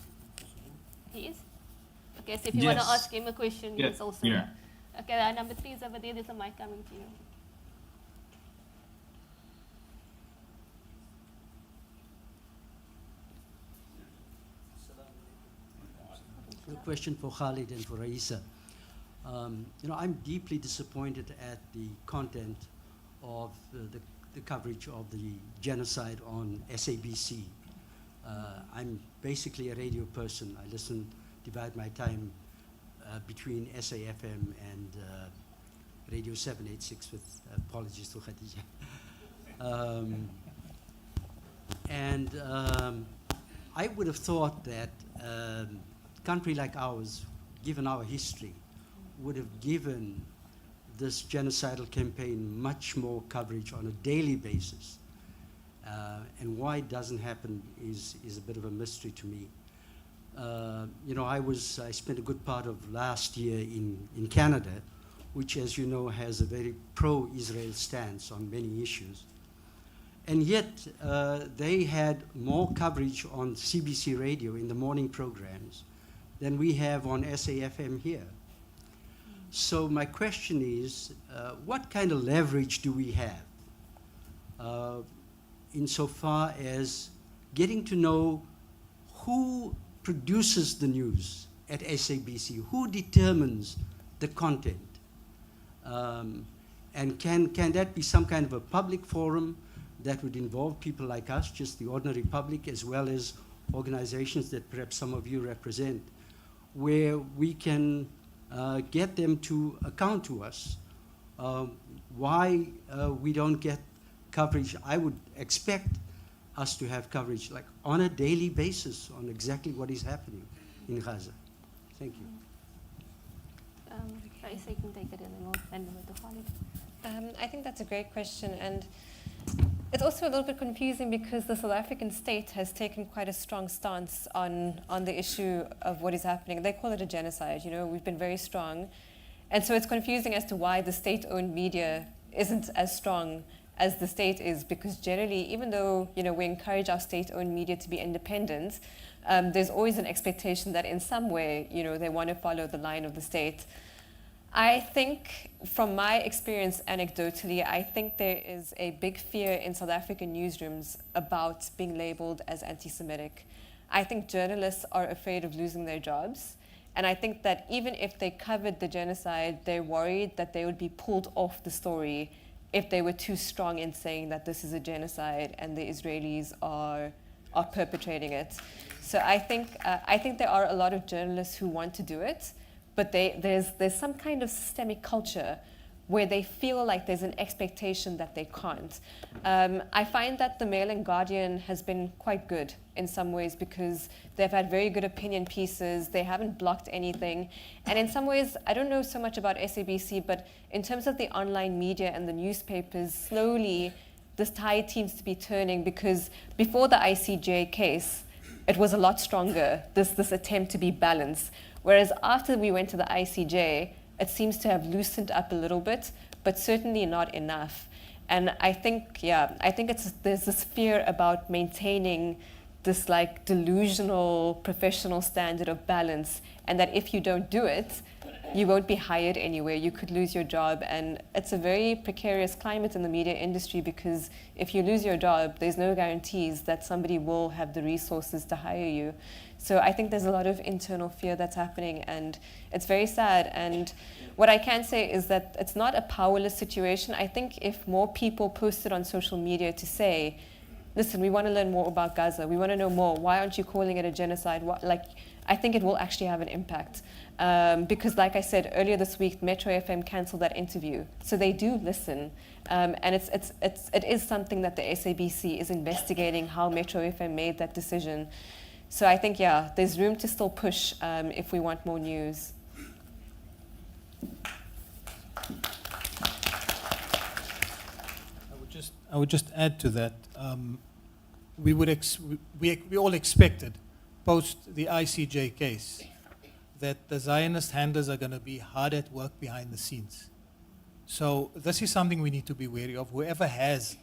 He is? Okay, so if you want to Yes. ask him a question, Yeah, he's also yeah. here. Okay, number 3 is over there. There's a mic coming to you. A question for Khalid and for Raisa. I'm deeply disappointed at the content of the coverage of the genocide on SABC. I'm basically a radio person. I divide my time between SAFM and Radio 786, with apologies to Khadija. I would have thought that a country like ours, given our history, would have given this genocidal campaign much more coverage on a daily basis. And why it doesn't happen is a bit of a mystery to me. I spent a good part of last year in Canada, which, as you know, has a very pro-Israel stance on many issues. And yet, they had more coverage on CBC radio in the morning programs than we have on SAFM here. So my question is, what kind of leverage do we have insofar as getting to know who produces the news at SABC, who determines the content? And can that be some kind of a public forum that would involve people like us, just the ordinary public, as well as organizations that perhaps some of you represent, where we can get them to account to us why we don't get coverage? I would expect us to have coverage like on a daily basis on exactly what is happening in Gaza. Thank you. Raisa, you can take it in and we'll end with the Khalid. I think that's a great question, and it's also a little bit confusing because the South African state has taken quite a strong stance on the issue of what is happening. They call it a genocide. We've been very strong, and so it's confusing as to why the state-owned media isn't as strong as the state is, because generally, even though we encourage our state-owned media to be independent, there's always an expectation that in some way they want to follow the line of the state. I think, from my experience anecdotally, I think there is a big fear in South African newsrooms about being labeled as anti-Semitic. I think journalists are afraid of losing their jobs. And I think that even if they covered the genocide, they're worried that they would be pulled off the story if they were too strong in saying that this is a genocide and the Israelis are perpetrating it. So I think there are a lot of journalists who want to do it, but there's some kind of systemic culture where they feel like there's an expectation that they can't. I find that the Mail and Guardian has been quite good in some ways, because they've had very good opinion pieces, they haven't blocked anything. And in some ways, I don't know so much about SABC, but in terms of the online media and the newspapers, slowly this tide seems to be turning, because before the ICJ case, it was a lot stronger, this attempt to be balanced. Whereas after we went to the ICJ, it seems to have loosened up a little bit, but certainly not enough. And I think there's this fear about maintaining this like delusional professional standard of balance, and that if you don't do it, you won't be hired anywhere, you could lose your job. And it's a very precarious climate in the media industry, because if you lose your job, there's no guarantees that somebody will have the resources to hire you. So I think there's a lot of internal fear that's happening, and it's very sad. And what I can say is that it's not a powerless situation. I think if more people posted on social media to say, listen, we want to learn more about Gaza, we want to know more, why aren't you calling it a genocide? I think it will actually have an impact. Because like I said earlier this week, Metro FM cancelled that interview. So they do listen. And it is something that the SABC is investigating, how Metro FM made that decision. So I think, yeah, there's room to still push if we want more news. I would just add to that. We all expected, post the ICJ case, that the Zionist handlers are going to be hard at work behind the scenes. So this is something we need to be wary of. Whoever has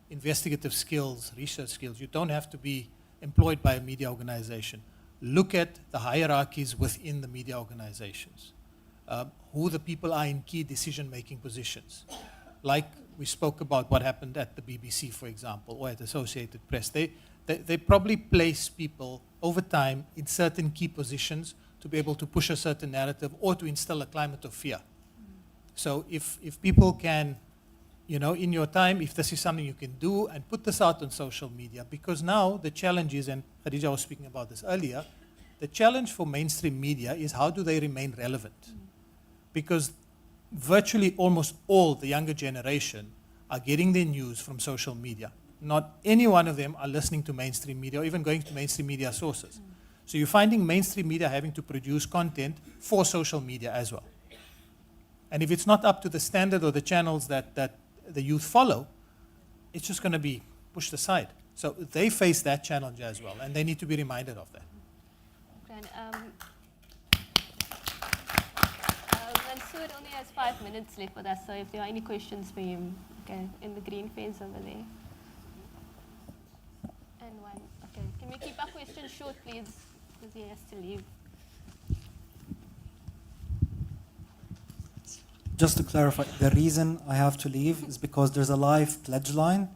investigative skills, research skills, you don't have to be employed by a media organization. Look at the hierarchies within the media organizations, who the people are in key decision-making positions. Like we spoke about what happened at the BBC, for example, or at Associated Press. They probably place people over time in certain key positions to be able to push a certain narrative or to instill a climate of fear. So if people can, in your time, if this is something you can do and put this out on social media, because now the challenge is, and Khadija was speaking about this earlier, the challenge for mainstream media is how do they remain relevant? Because virtually almost all the younger generation are getting their news from social media. Not any one of them are listening to mainstream media or even going to mainstream media sources. So you're finding mainstream media having to produce content for social media as well. And if it's not up to the standard or the channels that the youth follow, it's just going to be pushed aside. So they face that challenge as well, and they need to be reminded of that. Mansoor only has 5 minutes left with us, so if there are any questions for him, okay, in the green fence over there. And one, okay. Can we keep our questions short, please, because he has to leave. Just to clarify, the reason I have to leave is because there's a live pledge line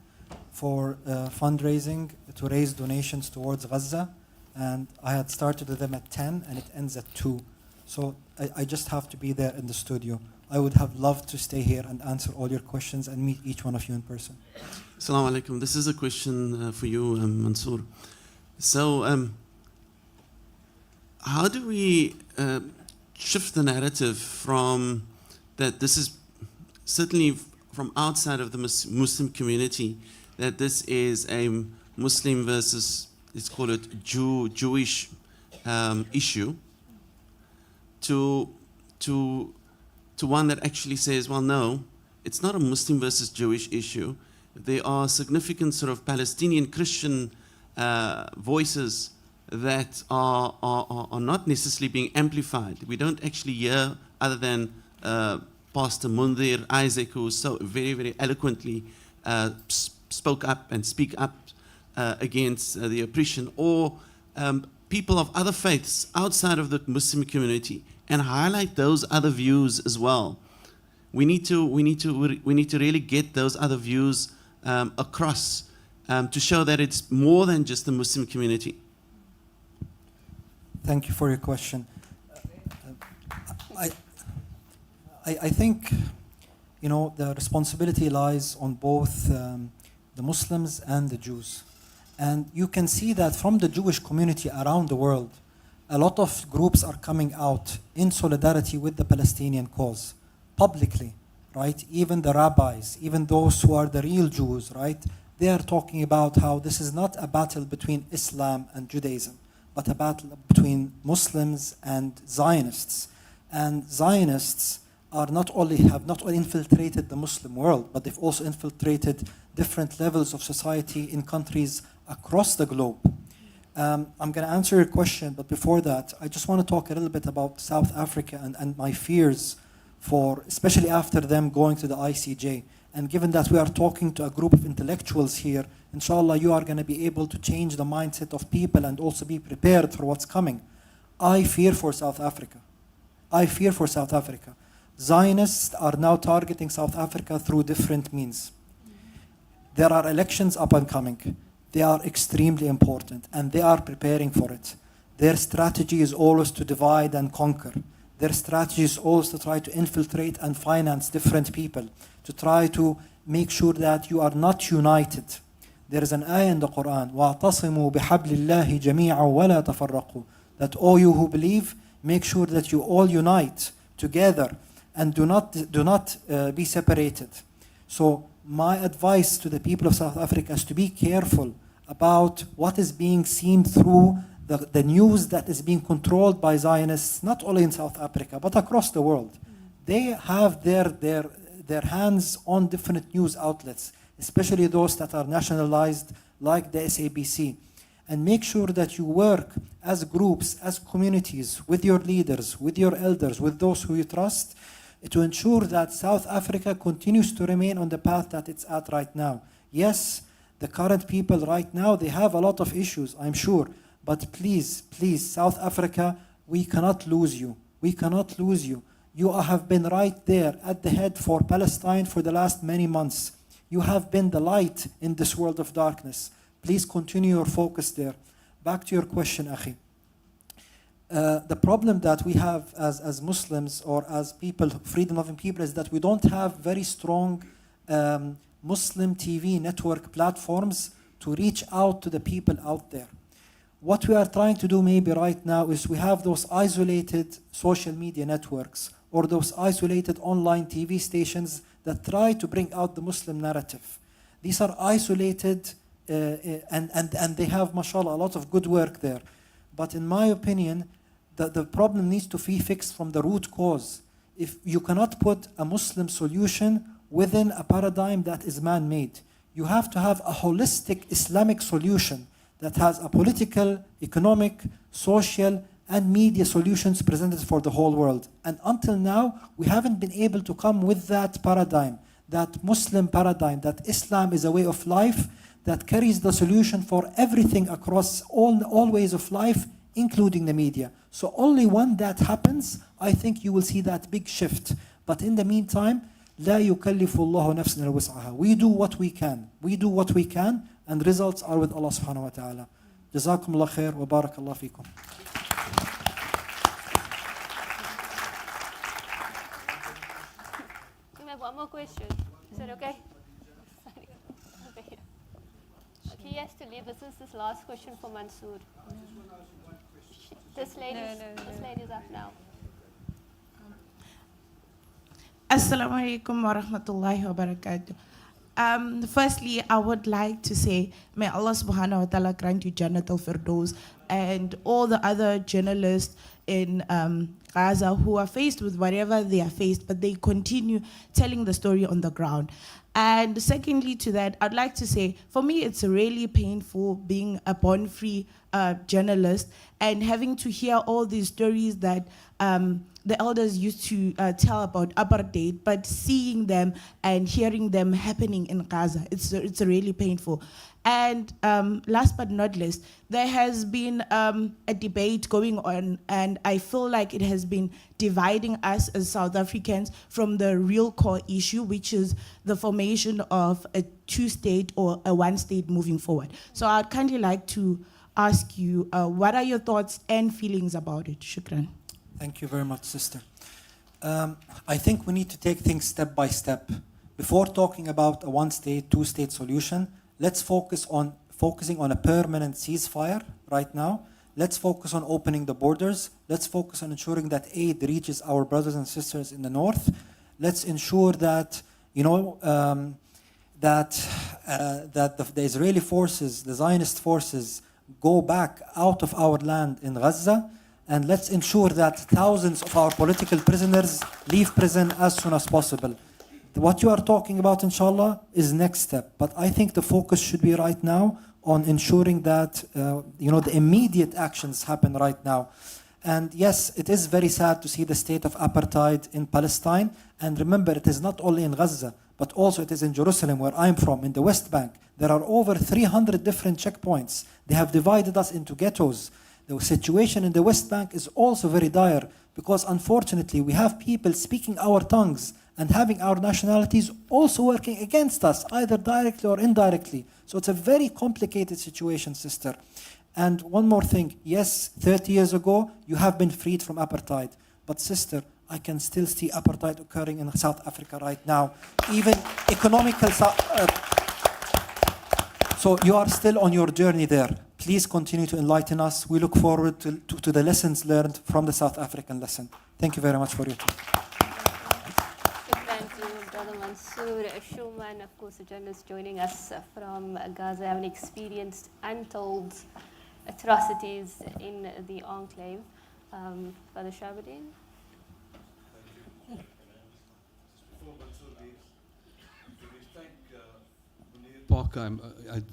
for fundraising to raise donations towards Gaza, and I had started with them at 10 and it ends at 2. So I just have to be there in the studio. I would have loved to stay here and answer all your questions and meet each one of you in person. Assalamu alaikum. This is a question for you, Mansoor. So how do we shift the narrative from that this is certainly from outside of the Muslim community, that this is a Muslim versus, let's call it Jewish issue, to one that actually says, well, no, it's not a Muslim versus Jewish issue. There are significant sort of Palestinian Christian voices that are not necessarily being amplified. We don't actually hear, other than Pastor Mundir Isaac, who so very, very eloquently spoke up and speak up against the oppression, or people of other faiths outside of the Muslim community, and highlight those other views as well. We need to really get those other views across to show that it's more than just the Muslim community. Thank you for your question. I think, you know, the responsibility lies on both the Muslims and the Jews. And you can see that from the Jewish community around the world, a lot of groups are coming out in solidarity with the Palestinian cause, publicly, right? Even the rabbis, even those who are the real Jews, right? They are talking about how this is not a battle between Islam and Judaism, but a battle between Muslims and Zionists. And Zionists have not only infiltrated the Muslim world, but they've also infiltrated different levels of society in countries across the globe. I'm going to answer your question, but before that, I just want to talk a little bit about South Africa and my fears for, especially after them going to the ICJ. And given that we are talking to a group of intellectuals here, inshallah, you are going to be able to change the mindset of people and also be prepared for what's coming. I fear for South Africa. I fear for South Africa. Zionists are now targeting South Africa through different means. There are elections up and coming. They are extremely important, and they are preparing for it. Their strategy is always to divide and conquer. Their strategy is always to try to infiltrate and finance different people, to try to make sure that you are not united. There is an ayah in the Quran, وَاعْتَصِمُوا بِحَبْلِ اللَّهِ جَمِيعًا وَلَا تَفَرَّقُوا, that all you who believe, make sure that you all unite together and do not be separated. So my advice to the people of South Africa is to be careful about what is being seen through the news that is being controlled by Zionists, not only in South Africa, but across the world. They have their hands on different news outlets, especially those that are nationalized, like the SABC. And make sure that you work as groups, as communities, with your leaders, with your elders, with those who you trust, to ensure that South Africa continues to remain on the path that it's at right now. Yes, the current people right now, they have a lot of issues, I'm sure. But please, please, South Africa, we cannot lose you. We cannot lose you. You have been right there at the head for Palestine for the last many months. You have been the light in this world of darkness. Please continue your focus there. Back to your question, Akhi. The problem that we have as Muslims or as people, freedom-loving people, is that we don't have very strong Muslim TV network platforms to reach out to the people out there. What we are trying to do maybe right now is we have those isolated social media networks or those isolated online TV stations that try to bring out the Muslim narrative. These are isolated and they have, mashallah, a lot of good work there. But in my opinion, the problem needs to be fixed from the root cause. If you cannot put a Muslim solution within a paradigm that is man-made, you have to have a holistic Islamic solution that has a political, economic, social, and media solutions presented for the whole world. And until now, we haven't been able to come with that paradigm, that Muslim paradigm, that Islam is a way of life that carries the solution for everything across all ways of life, including the media. So only when that happens, I think you will see that big shift. But in the meantime, لا يكلف الله نفسا إلا وسعها. We do what we can. We do what we can, and results are with Allah subhanahu wa ta'ala. جزاكم الله خير وبارك الله فيكم. We have one more question. Is that okay? Okay, he has to leave. This is this last question for Mansoor. This lady's up now. Assalamu alaikum wa rahmatullahi wa barakatuh. Firstly, I would like to say, may Allah subhanahu wa ta'ala grant you Jannat al-Firdaus and all the other journalists in Gaza who are faced with whatever they are faced, but they continue telling the story on the ground. And secondly to that, I'd like to say, for me, it's really painful being a born-free journalist and having to hear all these stories that the elders used to tell about apartheid, but seeing them and hearing them happening in Gaza, it's really painful. And last but not least, there has been a debate going on, and I feel like it has been dividing us as South Africans from the real core issue, which is the formation of a two-state or a one-state moving forward. So I'd kindly like to ask you, what are your thoughts and feelings about it? Shukran. Thank you very much, sister. I think we need to take things step by step. Before talking about a one-state, two-state solution, let's focusing on a permanent ceasefire right now. Let's focus on opening the borders. Let's focus on ensuring that aid reaches our brothers and sisters in the north. Let's ensure that, that the Israeli forces, the Zionist forces, go back out of our land in Gaza. And let's ensure that thousands of our political prisoners leave prison as soon as possible. What you are talking about, inshallah, is next step. But I think the focus should be right now on ensuring that the immediate actions happen right now. And yes, it is very sad to see the state of apartheid in Palestine. And remember, it is not only in Gaza, but also it is in Jerusalem, where I'm from, in the West Bank. There are over 300 different checkpoints. They have divided us into ghettos. The situation in the West Bank is also very dire because, unfortunately, we have people speaking our tongues and having our nationalities also working against us, either directly or indirectly. So it's a very complicated situation, sister. And one more thing. Yes, 30 years ago, you have been freed from apartheid. But sister, I can still see apartheid occurring in South Africa right now. Even economical... So you are still on your journey there. Please continue to enlighten us. We look forward to the lessons learned from the South African lesson. Thank you very much for your time. Thank you, Brother Mansoor. Shuman, of course, a journalist joining us from Gaza, having experienced untold atrocities in the enclave. Brother Shabadin? Parker,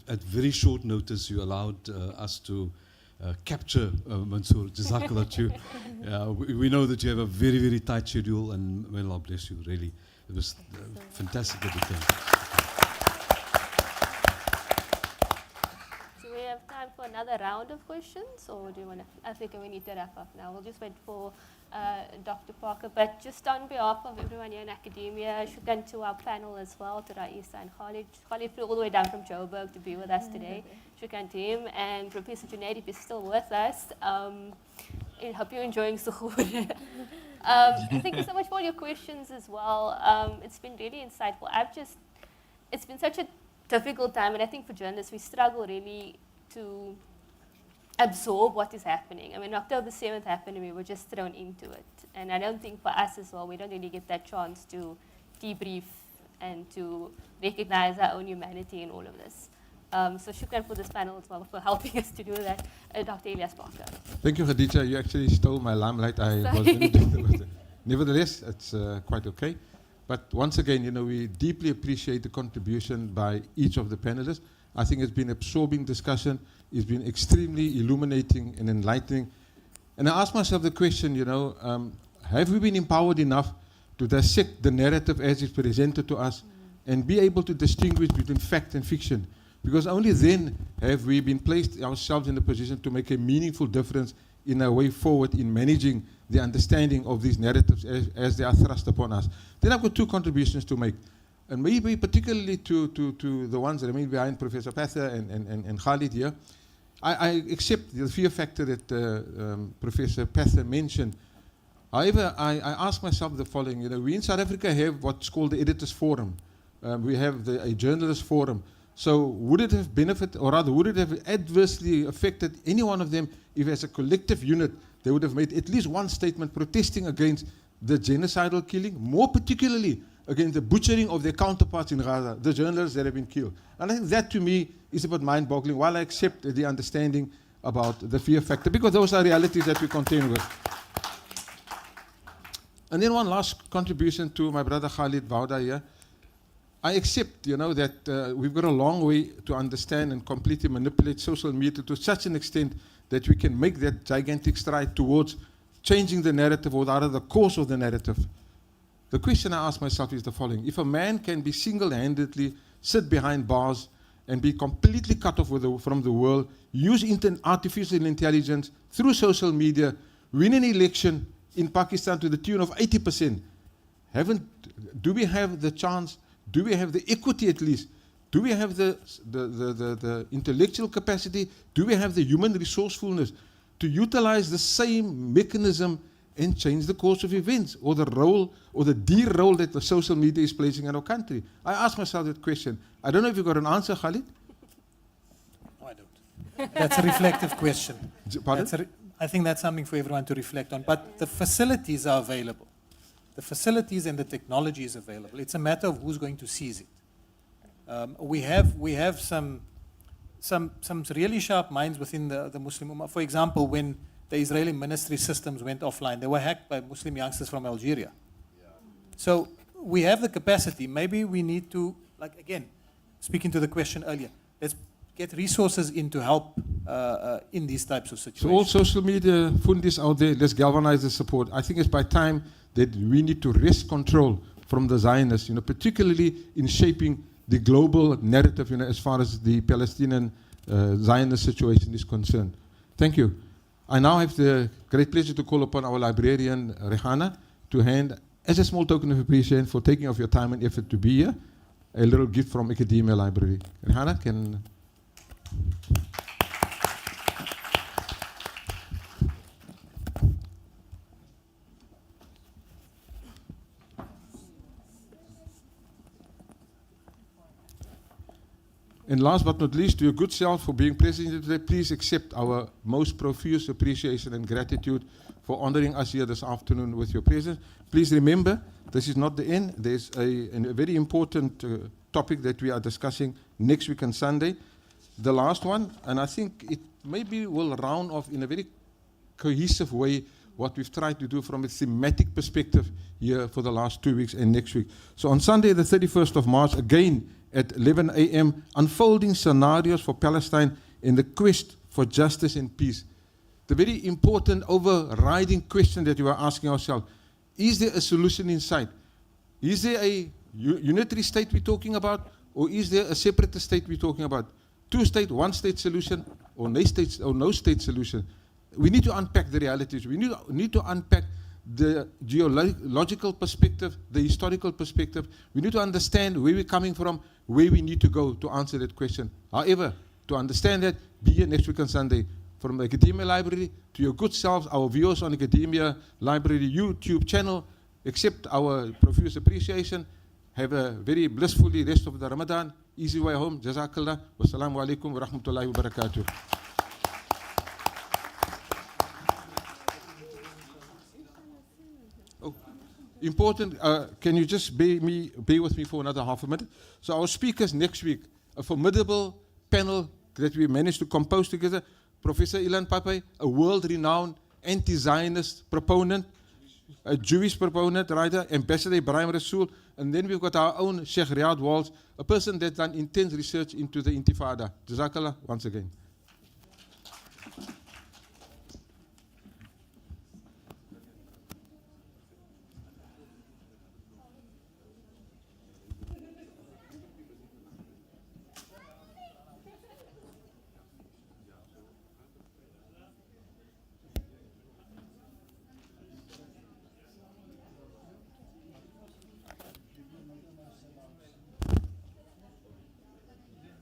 at very short notice, you allowed us to capture Mansoor. Jazakallah to you. We know that you have a very, very tight schedule, and may Allah bless you, really. It was fantastic that you came. Do we have time for another round of questions, or do you want to? I think we need to wrap up now. We'll just wait for Dr. Parker, but just on behalf of everyone here in academia, shukran to our panel as well, to Raisa and Khalid. Khalid flew all the way down from Joburg to be with us today. Shukran to him, and Professor Junaid, if you're still with us. I hope you're enjoying Zohra. Thank you so much for all your questions as well. It's been really insightful. It's been such a difficult time, and I think for journalists, we struggle really to absorb what is happening. I mean, October 7th happened and we were just thrown into it. And I don't think for us as well, we don't really get that chance to debrief and to recognize our own humanity in all of this. So shukran for this panel as well for helping us to do that. Dr. Elias Parker. Thank you, Khadija. You actually stole my limelight. I was going to do it. Nevertheless, it's quite okay. But once again, we deeply appreciate the contribution by each of the panelists. I think it's been absorbing discussion. It's been extremely illuminating and enlightening. And I ask myself the question, have we been empowered enough to dissect the narrative as it's presented to us and be able to distinguish between fact and fiction? Because only then have we been placed ourselves in a position to make a meaningful difference in our way forward in managing the understanding of these narratives as they are thrust upon us. Then I've got two contributions to make. And maybe particularly to the ones that remain behind, Professor Pather and Khalid here. I accept the fear factor that Professor Pather mentioned. However, I ask myself the following. We in South Africa have what's called the Editors Forum. We have a Journalist Forum. So would it have benefited, or rather would it have adversely affected any one of them if as a collective unit they would have made at least one statement protesting against the genocidal killing, more particularly against the butchering of their counterparts in Gaza, the journalists that have been killed? And I think that to me is a bit mind-boggling, while I accept the understanding about the fear factor, because those are realities that we contend with. And then one last contribution to my brother Khalid Bauda here. I accept, that we've got a long way to understand and completely manipulate social media to such an extent that we can make that gigantic stride towards changing the narrative, or rather the course of the narrative. The question I ask myself is the following. If a man can be single-handedly sit behind bars and be completely cut off from the world, use artificial intelligence through social media, win an election in Pakistan to the tune of 80%, do we have the chance, do we have the equity at least, do we have the intellectual capacity, do we have the human resourcefulness to utilize the same mechanism and change the course of events, or the role, or the dear role that the social media is placing in our country? I ask myself that question. I don't know if you've got an answer, Khalid. No, I don't. That's a reflective question. Pardon? I think that's something for everyone to reflect on. But the facilities are available. The facilities and the technology is available. It's a matter of who's going to seize it. We have some really sharp minds within the Muslim Ummah. For example, when the Israeli ministry systems went offline, they were hacked by Muslim youngsters from Algeria. Yeah. So we have the capacity. Maybe we need to, again, speaking to the question earlier, let's get resources in to help in these types of situations. So all social media fundis out there, let's galvanize the support. I think it's by time that we need to wrest control from the Zionists, particularly in shaping the global narrative, as far as the Palestinian Zionist situation is concerned. Thank you. I now have the great pleasure to call upon our librarian, Rehana, to hand, as a small token of appreciation for taking off your time and effort to be here, a little gift from Academia Library. Rehana, can... And last but not least, to your good self for being present here today, please accept our most profuse appreciation and gratitude for honoring us here this afternoon with your presence. Please remember, this is not the end. There's a very important topic that we are discussing next week on Sunday. The last one, and I think it maybe will round off in a very cohesive way what we've tried to do from a thematic perspective here for the last 2 weeks and next week. So on Sunday, the 31st of March, again, at 11 a.m., unfolding scenarios for Palestine in the quest for justice and peace. The very important overriding question that we are asking ourselves, is there a solution in sight? Is there a unitary state we're talking about, or is there a separatist state we're talking about? Two-state, one-state solution, or no state solution? We need to unpack the realities. We need to unpack the geological perspective, the historical perspective. We need to understand where we're coming from, where we need to go to answer that question. However, to understand that, be here next week on Sunday. From the Academia Library to your good selves, our viewers on Academia Library YouTube channel, accept our profuse appreciation. Have a very blissfully rest of the Ramadan. Easy way home. Jazakallah. Wassalamu alaikum wa rahmatullahi wa barakatuh. Important, can you just bear with me for another half a minute? So our speakers next week, a formidable panel that we managed to compose together. Professor Ilan Pape, a world-renowned anti-Zionist proponent, a Jewish proponent, writer, Ambassador Ibrahim Rasool, and then we've got our own Sheikh Riyad Walsh, a person that's done intense research into the Intifada. Jazakallah once again.